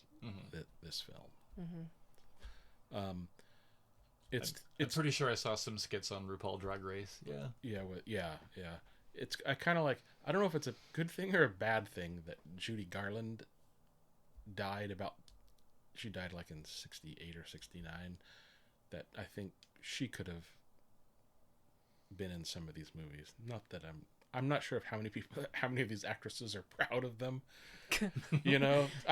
film. I'm pretty sure I saw some skits on RuPaul Drag Race. Yeah. Yeah. It's I kind of like, I don't know if it's a good thing or a bad thing that Judy Garland died she died like in 68 or 69, that I think she could have been in some of these movies. Not that I'm not sure of how many of these actresses are proud of them. I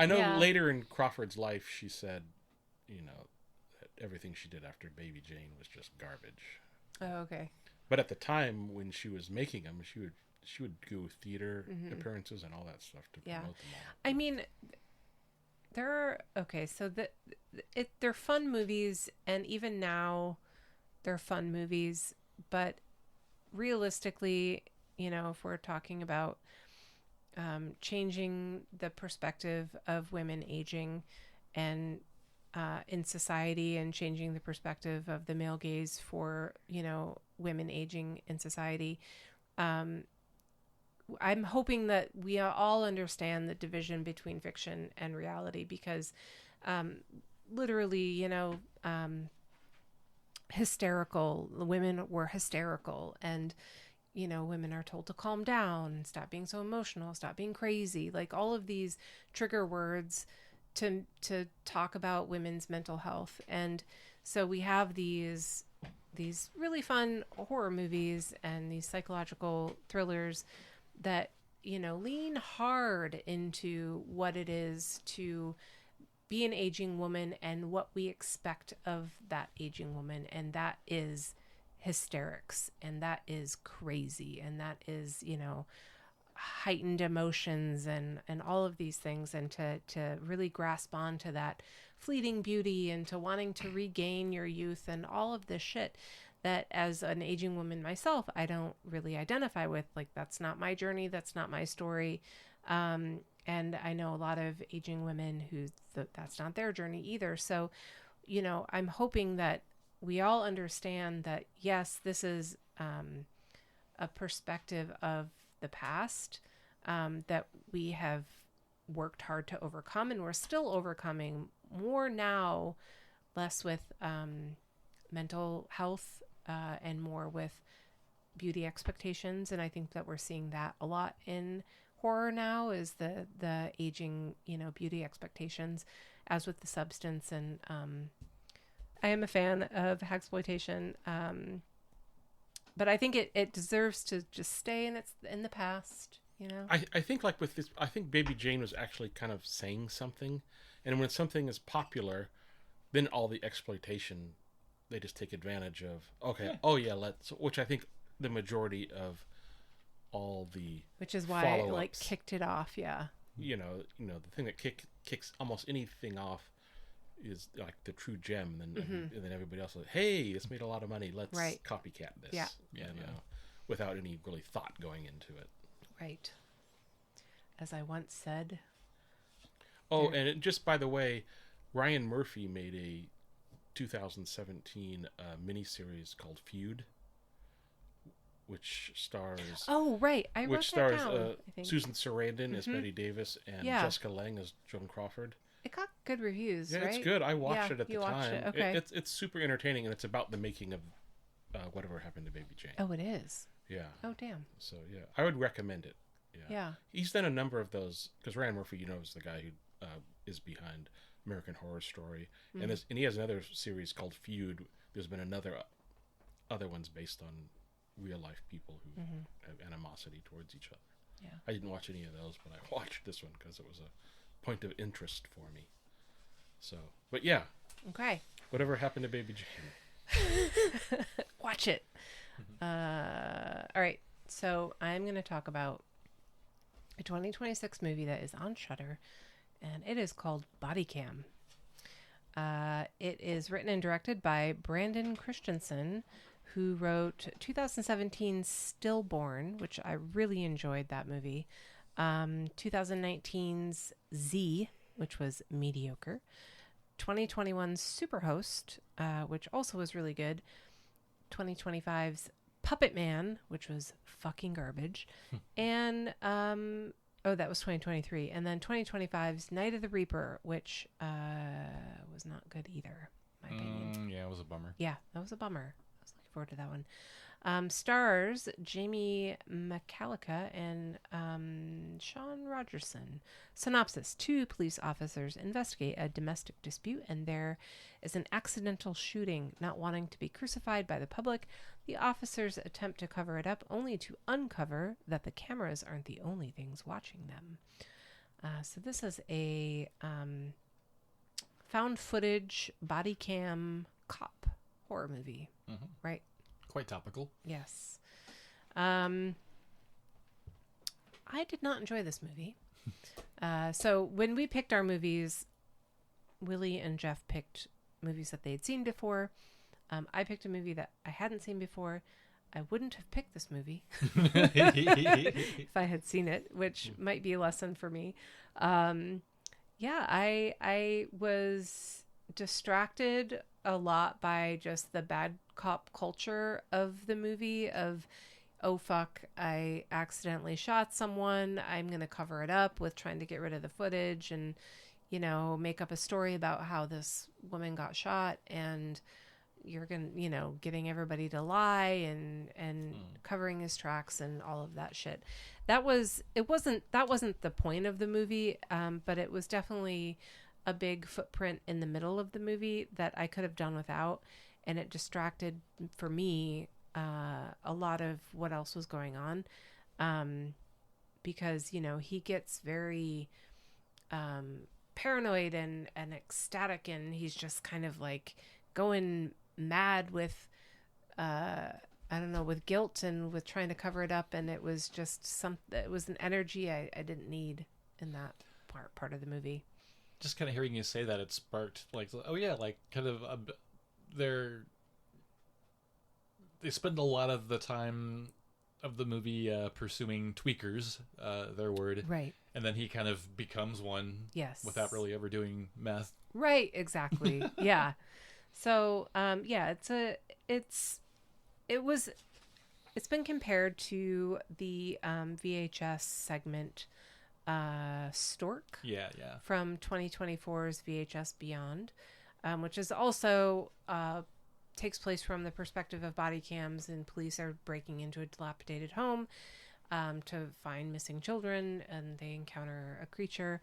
know Yeah. later in Crawford's life she said, that everything she did after Baby Jane was just garbage. Oh, okay. But at the time when she was making them, she would do theater appearances and all that stuff to Yeah. promote them all. I mean, so they're fun movies, and even now they're fun movies, but realistically, if we're talking about changing the perspective of women aging and in society, and changing the perspective of the male gaze for, women aging in society, I'm hoping that we all understand the division between fiction and reality, because literally, hysterical women were hysterical, and women are told to calm down, stop being so emotional, stop being crazy, like all of these trigger words to talk about women's mental health. And so we have these really fun horror movies and these psychological thrillers that lean hard into what it is to be an aging woman and what we expect of that aging woman, and that is hysterics, and that is crazy, and that is heightened emotions and all of these things, and to really grasp onto that fleeting beauty and to wanting to regain your youth and all of this shit that, as an aging woman myself, I don't really identify with. Like, that's not my journey, that's not my story. And I know a lot of aging women who that's not their journey either. So, I'm hoping that we all understand that, yes, this is a perspective of the past that we have worked hard to overcome, and we're still overcoming more now, less with mental health and more with beauty expectations. And I think that we're seeing that a lot in horror now, is the aging, beauty expectations, as with The Substance. And I am a fan of hagsploitation, but I think it deserves to just stay in the past. I think, like with this, I think Baby Jane was actually kind of saying something, and when something is popular, then all the exploitation, they just take advantage of. Okay, yeah. Oh yeah, let's. Which I think the majority of all the, which is why it kicked it off. Yeah. The thing that kicks almost anything off is like the true gem, and then everybody else is like, hey, this made a lot of money, let's copycat this. Yeah. Without any really thought going into it. Right. As I once said. Oh, and just by the way, Ryan Murphy made a 2017 miniseries called Feud, which stars. Oh, right. I wrote that down. Which stars Susan Sarandon as Betty Davis and Jessica Lange as Joan Crawford. It got good reviews, right? Yeah, it's good. I watched it at the time. It. Okay. It's super entertaining, and it's about the making of Whatever Happened to Baby Jane. Oh, it is? Yeah. Oh, damn. So, yeah. I would recommend it. Yeah. He's done a number of those, because Ryan Murphy, is the guy who is behind American Horror Story. And he has another series called Feud. There's been other ones based on real life people who have animosity towards each other. Yeah. I didn't watch any of those, but I watched this one because it was a point of interest for me. So, but yeah. Okay. Whatever Happened to Baby Jane? Watch it. All right. So I'm going to talk about a 2026 movie that is on Shudder, and it is called Body Cam. It is written and directed by Brandon Christensen, who wrote 2017 Stillborn, which I really enjoyed that movie. 2019's Z, which was mediocre. 2021's Superhost, which also was really good. 2025's Puppet Man, which was fucking garbage. And, that was 2023. And then 2025's Night of the Reaper, which was not good either, in my opinion. Yeah, it was a bummer. Yeah, that was a bummer. I was looking forward to that one. Stars Jamie McCallica and Sean Rogerson. Synopsis: 2 police officers investigate a domestic dispute, and there is an accidental shooting. Not wanting to be crucified by the public, the officers attempt to cover it up, only to uncover that the cameras aren't the only things watching them. So this is a found footage body cam cop horror movie, right? Quite topical. Yes. I did not enjoy this movie. So when we picked our movies, Willy and Jeff picked movies that they had seen before. I picked a movie that I hadn't seen before. I wouldn't have picked this movie if I had seen it, which might be a lesson for me. Yeah, I was distracted a lot by just the bad cop culture of the movie of, oh fuck, I accidentally shot someone. I'm going to cover it up with trying to get rid of the footage and, you know, make up a story about how this woman got shot, and you're going to, you know, getting everybody to lie and covering his tracks and all of that shit. That wasn't the point of the movie. But it was definitely a big footprint in the middle of the movie that I could have done without. And it distracted for me, a lot of what else was going on. Because, you know, he gets very, paranoid and ecstatic, and he's just kind of like going mad with I don't know, with guilt and with trying to cover it up, and it was just it was an energy I didn't need in that part of the movie. Just kind of hearing you say that, it sparked like, oh yeah, like kind of they spend a lot of the time of the movie pursuing tweakers, their word, right, and then he kind of becomes one, yes, without really ever doing meth, right, exactly. Yeah. So, yeah, it's been compared to the VHS segment Stork. Yeah. From 2024's VHS Beyond, which is also takes place from the perspective of body cams, and police are breaking into a dilapidated home to find missing children, and they encounter a creature.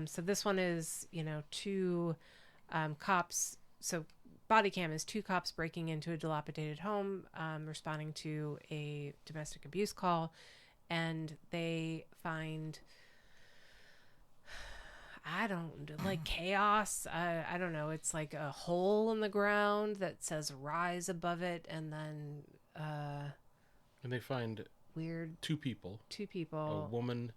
So this one is, you know, two cops. So body cam is two cops breaking into a dilapidated home, responding to a domestic abuse call, and they find, chaos. I don't know. It's like a hole in the ground that says "rise" above it, and then and they find weird two people, a woman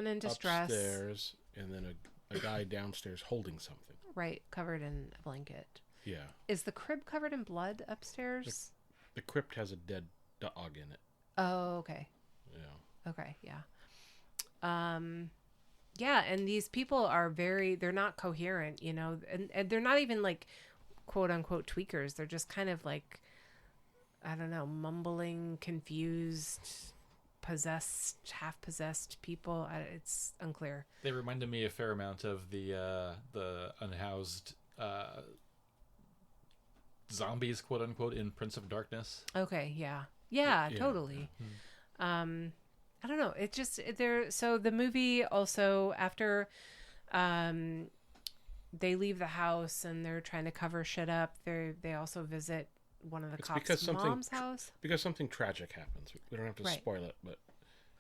in distress upstairs, and then a guy downstairs holding something, right, covered in a blanket. Yeah. Is the crib covered in blood upstairs? The crypt has a dead dog in it. Oh, okay. Yeah. Okay, yeah. Yeah, and these people are they're not coherent, you know, and they're not even like quote unquote tweakers. They're just kind of like, I don't know, mumbling, confused, half possessed people. It's unclear. They reminded me a fair amount of the unhoused zombies, quote unquote, in Prince of Darkness. Okay, yeah, totally. I don't know. It just so the movie also, after they leave the house and they're trying to cover shit up, they also visit one of the cops' mom's house because something tragic happens. We don't have to spoil it, but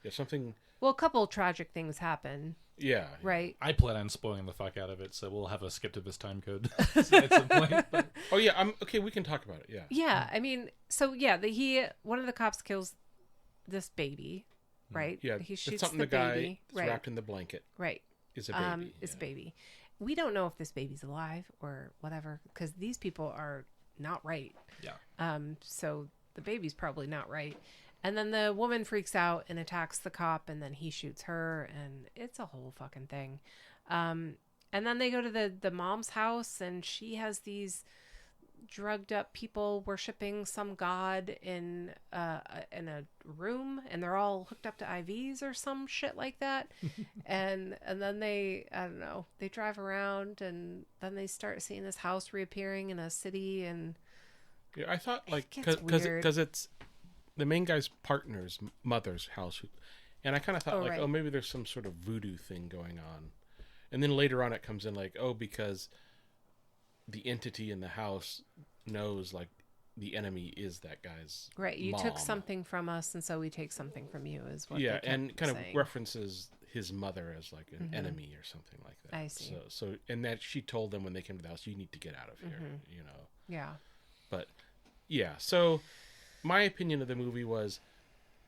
yeah, something. Well, a couple tragic things happen. Yeah. Right. I plan on spoiling the fuck out of it, so we'll have a skip to this time code at some point. But... Oh yeah, I'm okay. We can talk about it. Yeah. Yeah, I mean, so yeah, one of the cops kills this baby, right? Yeah. He shoots something the baby. Guy wrapped in the blanket. Right. Is a baby. It's a baby. We don't know if this baby's alive or whatever, because these people are not right. Yeah. So the baby's probably not right. And then the woman freaks out and attacks the cop, and then he shoots her, and it's a whole fucking thing. And then they go to the mom's house, and she has these drugged up people worshiping some god in a room, and they're all hooked up to IVs or some shit like that. and then they, I don't know, they drive around, and then they start seeing this house reappearing in a city, and yeah, I thought like because it's the main guy's partner's mother's house, and I kind of thought maybe there's some sort of voodoo thing going on, and then later on it comes in like, oh, because the entity in the house knows like the enemy is that guy's you mom. took something from us, and so we take something from you, is what and kind saying. Of references his mother as like an enemy or something like that. I see. So and that she told them when they came to the house, you need to get out of here, you know. Yeah. But yeah, so my opinion of the movie was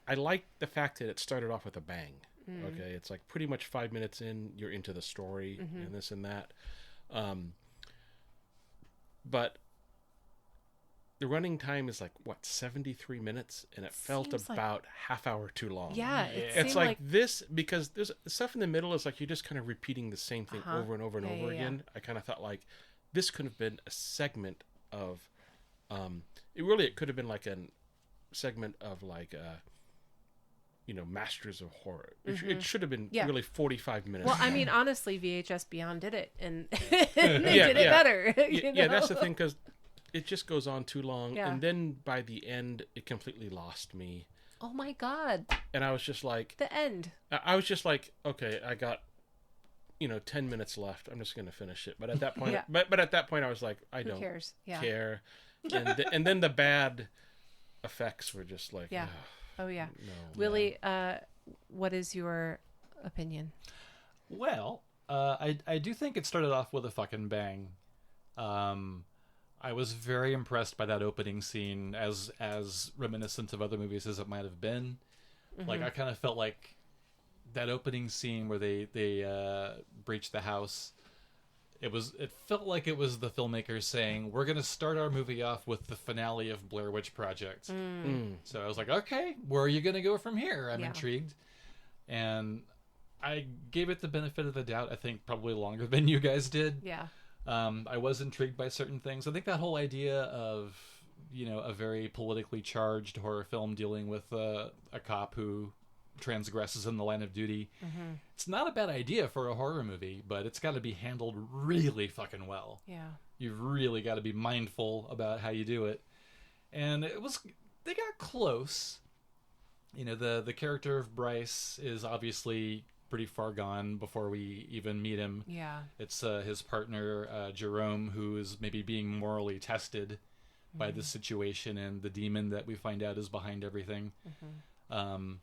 I liked the fact that it started off with a bang. Okay, it's like pretty much 5 minutes in, you're into the story and this and that. But the running time is like, what, 73 minutes? And it felt Seems like- about half hour too long. Yeah, it It's seemed It's like this, because there's stuff in the middle is like you're just kind of repeating the same thing Uh-huh. over and over and Yeah, over yeah, yeah. again. I kind of thought like this could have been a segment of, it could have been like a segment of like, Masters of Horror. It should have been Yeah. really 45 minutes. Well, I long. mean, honestly, VHS Beyond did it, and they Yeah, did it yeah. better. you Yeah, that's know? the thing, because it just goes on too long, Yeah. and then by the end, it completely lost me, Oh my God, and I was just like, the end. okay, I got, 10 minutes left. I'm just gonna finish it. But at that point, Yeah. but at that point, I was like, I Who don't cares? Yeah. care, and then the bad effects were just like, Yeah. Oh yeah. no, Willy, what is your opinion? Well, I do think it started off with a fucking bang. I was very impressed by that opening scene, as reminiscent of other movies as it might have been. Like, I kind of felt like that opening scene where they breach the house. It felt like it was the filmmakers saying, we're going to start our movie off with the finale of Blair Witch Project. So I was like, okay, where are you going to go from here? I'm Yeah. intrigued. And I gave it the benefit of the doubt, I think probably longer than you guys did. Yeah. I was intrigued by certain things. I think that whole idea of, a very politically charged horror film dealing with a cop who transgresses in the line of duty. It's not a bad idea for a horror movie, but it's got to be handled really fucking well. Yeah. You've really got to be mindful about how you do it. And they got close. The character of Bryce is obviously pretty far gone before we even meet him. Yeah. It's his partner, Jerome, who is maybe being morally tested by this situation, and the demon that we find out is behind everything. And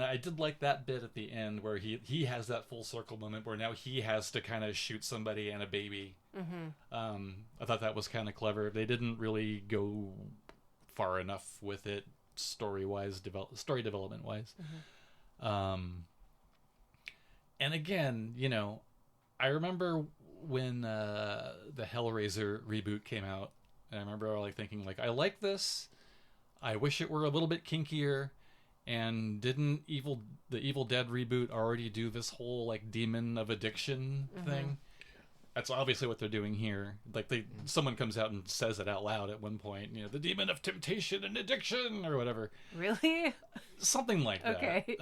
I did like that bit at the end where he has that full circle moment where now he has to kind of shoot somebody and a baby. I thought that was kind of clever. They didn't really go far enough with it story development wise. And again, I remember when the Hellraiser reboot came out, and I remember like thinking like, I like this. I wish it were a little bit kinkier. And didn't the Evil Dead reboot already do this whole like demon of addiction thing? That's obviously what they're doing here. Like someone comes out and says it out loud at one point, the demon of temptation and addiction or whatever. Really? Something like that. Okay.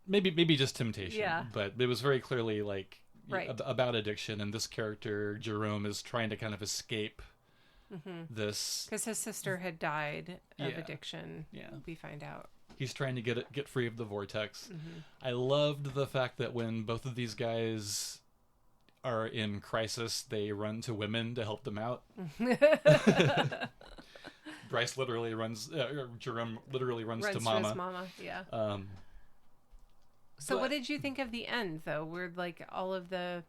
Maybe just temptation. Yeah. But it was very clearly like Right. about addiction, and this character Jerome is trying to kind of escape this. Because his sister had died of Yeah. addiction. Yeah. We find out. He's trying to get free of the vortex. I loved the fact that when both of these guys are in crisis, they run to women to help them out. Bryce literally runs, Jerome literally runs to Runs Mama. his mama. Yeah. So But- what did you think of the end, though? Where like all of the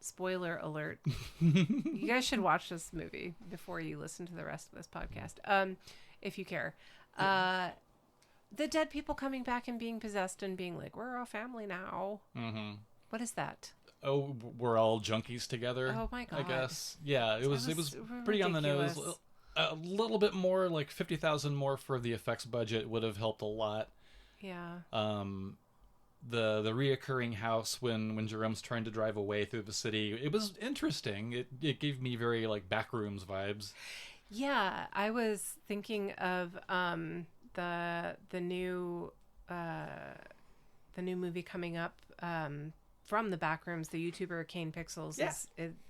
spoiler alert. You guys should watch this movie before you listen to the rest of this podcast, if you care. The dead people coming back and being possessed and being like, "We're a family now." What is that? Oh, we're all junkies together. Oh my I God. guess. Yeah, it was was pretty on the nose. ridiculous. A little bit more, like 50,000 more for the effects budget would have helped a lot. Yeah. The reoccurring house when Jerome's trying to drive away through the city, it was interesting. It gave me very like Backrooms vibes. Yeah, I was thinking of the new movie coming up from the Backrooms. The YouTuber Kane Pixels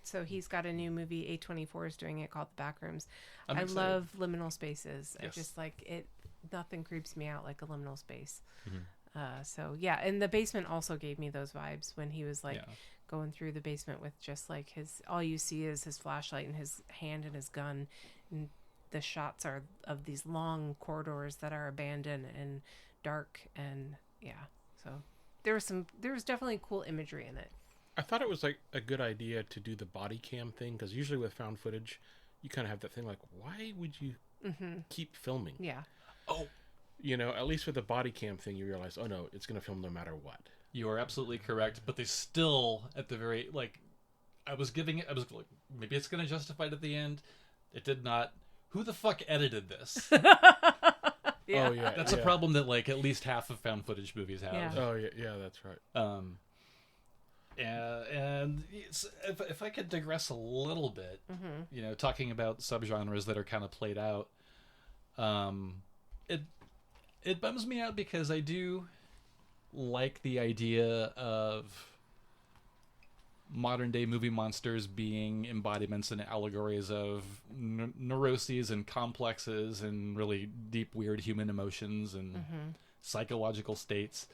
so he's got a new movie. A24 is doing it called The Backrooms. I'm I excited. love liminal spaces. I Yes. just like it. Nothing creeps me out like a liminal space. So yeah, and the basement also gave me those vibes when he was like going through the basement with just like all you see is his flashlight and his hand and his gun, and the shots are of these long corridors that are abandoned and dark, and so there was definitely cool imagery in it. I thought it was like a good idea to do the body cam thing, because usually with found footage, you kind of have that thing like, why would you keep filming? Yeah. Oh, At least with the body cam thing, you realize, oh no, it's going to film no matter what. you are absolutely correct, but they still, at the very, like, I was like, maybe it's going to justify it at the end. It did not. Who the fuck edited this? Yeah. Oh yeah, That's a problem that like at least half of found footage movies have. Yeah. Oh yeah, that's right. And if I could digress a little bit, you know, talking about subgenres that are kind of played out, it bums me out because I do like the idea of modern day movie monsters being embodiments and allegories of neuroses and complexes and really deep, weird human emotions and psychological states.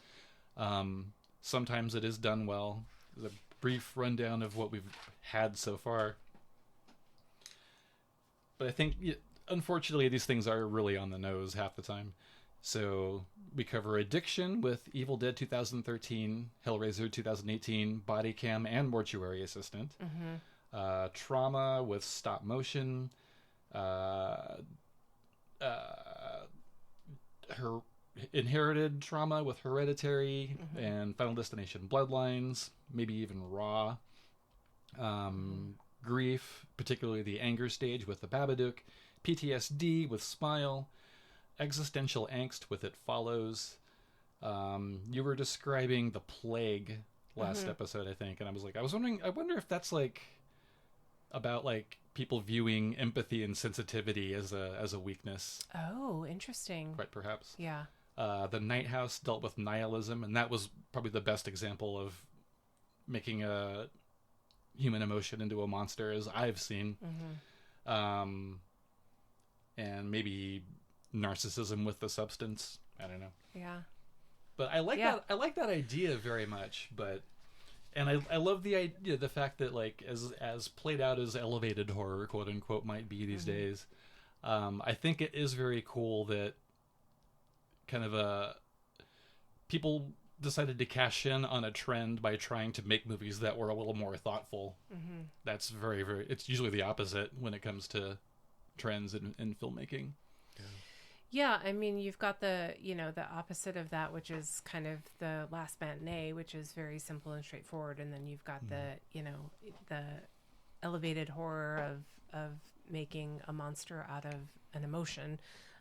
Sometimes it is done well. There's a brief rundown of what we've had so far. But I think, unfortunately, these things are really on the nose half the time. So we cover Addiction with Evil Dead 2013, Hellraiser 2018, Body Cam and Mortuary Assistant. Trauma with Stop Motion. Her Inherited Trauma with Hereditary and Final Destination Bloodlines, maybe even Raw. Grief, particularly the anger stage with The Babadook. PTSD with Smile. Existential angst with It Follows. You were describing The Plague last episode, I think, and I wonder if that's like about like people viewing empathy and sensitivity as a weakness. Oh, interesting. Quite perhaps. Yeah. The Night House dealt with nihilism, and that was probably the best example of making a human emotion into a monster as I've seen. And maybe narcissism with the substance. I don't know. Yeah. But I like that. I like that idea very much. And I love the idea, the fact that like as played out as elevated horror, quote unquote, might be these days. I think it is very cool that kind of people decided to cash in on a trend by trying to make movies that were a little more thoughtful. That's very, very. It's usually the opposite when it comes to trends in filmmaking. Yeah, I mean, you've got the opposite of that, which is kind of The Last Matinee, which is very simple and straightforward, and then you've got the elevated horror of making a monster out of an emotion.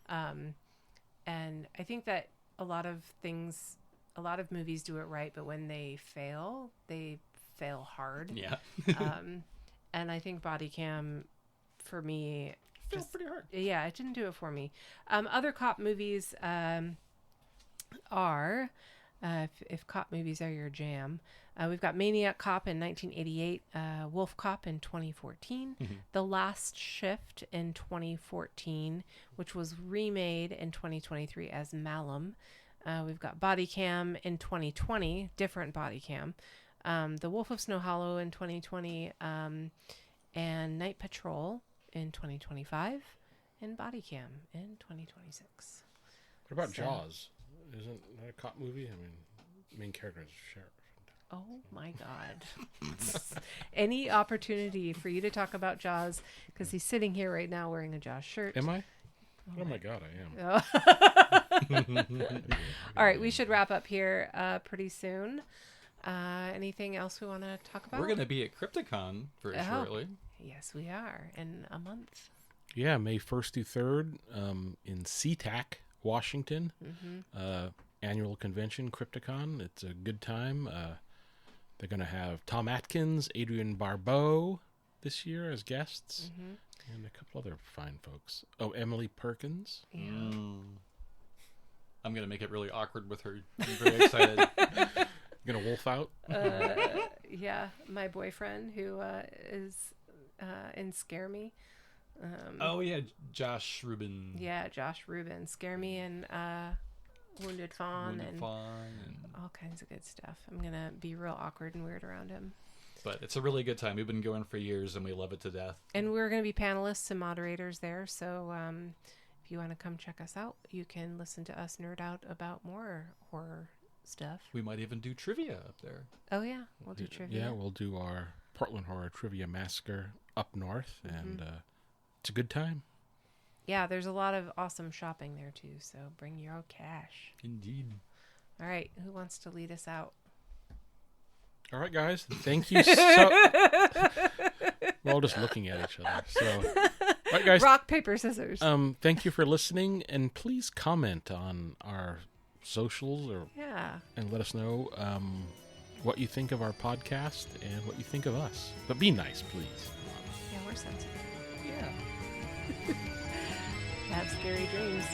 And I think that a lot of movies do it right, but when they fail hard. Yeah. And I think Body Cam, for me, feels pretty hard. Yeah, it didn't do it for me. Other cop movies are, if cop movies are your jam, we've got Maniac Cop in 1988, Wolf Cop in 2014, The Last Shift in 2014, which was remade in 2023 as Malum. We've got Body Cam in 2020, different Body Cam. The Wolf of Snow Hollow in 2020, and Night Patrol in 2025, and Body Cam in 2026. What about Jaws? Isn't that a cop movie? I mean, main character is a sheriff. Oh my God. Any opportunity for you to talk about Jaws, because he's sitting here right now wearing a Jaws shirt. Am I? Oh my God, I am. All right, we should wrap up here pretty soon. Anything else we want to talk about? We're going to be at Crypticon very shortly. Yes, we are, in a month. Yeah, May 1st through 3rd in SeaTac, Washington. Annual convention, Crypticon. It's a good time. They're going to have Tom Atkins, Adrienne Barbeau this year as guests, and a couple other fine folks. Oh, Emily Perkins. Yeah. I'm going to make it really awkward with her. I'm very excited. You're going to wolf out? Yeah, my boyfriend who is in Scare Me. Oh, yeah, Josh Rubin. Yeah, Josh Rubin. Scare Me and Wounded Fawn and all kinds of good stuff. I'm going to be real awkward and weird around him. But it's a really good time. We've been going for years and we love it to death. And we're going to be panelists and moderators there. So if you want to come check us out, you can listen to us nerd out about more horror stuff. We might even do trivia up there. Oh, yeah. We'll do trivia. Yeah, we'll do our Portland Horror Trivia Massacre up north. And it's a good time. Yeah, there's a lot of awesome shopping there, too. So bring your own cash. Indeed. All right. Who wants to lead us out? All right, guys. Thank you so... We're all just looking at each other. So Right, guys. Rock, paper, scissors. Thank you for listening, and please comment on our socials and let us know what you think of our podcast and what you think of us. But be nice, please. Yeah, we're sensitive. Yeah. Have scary dreams.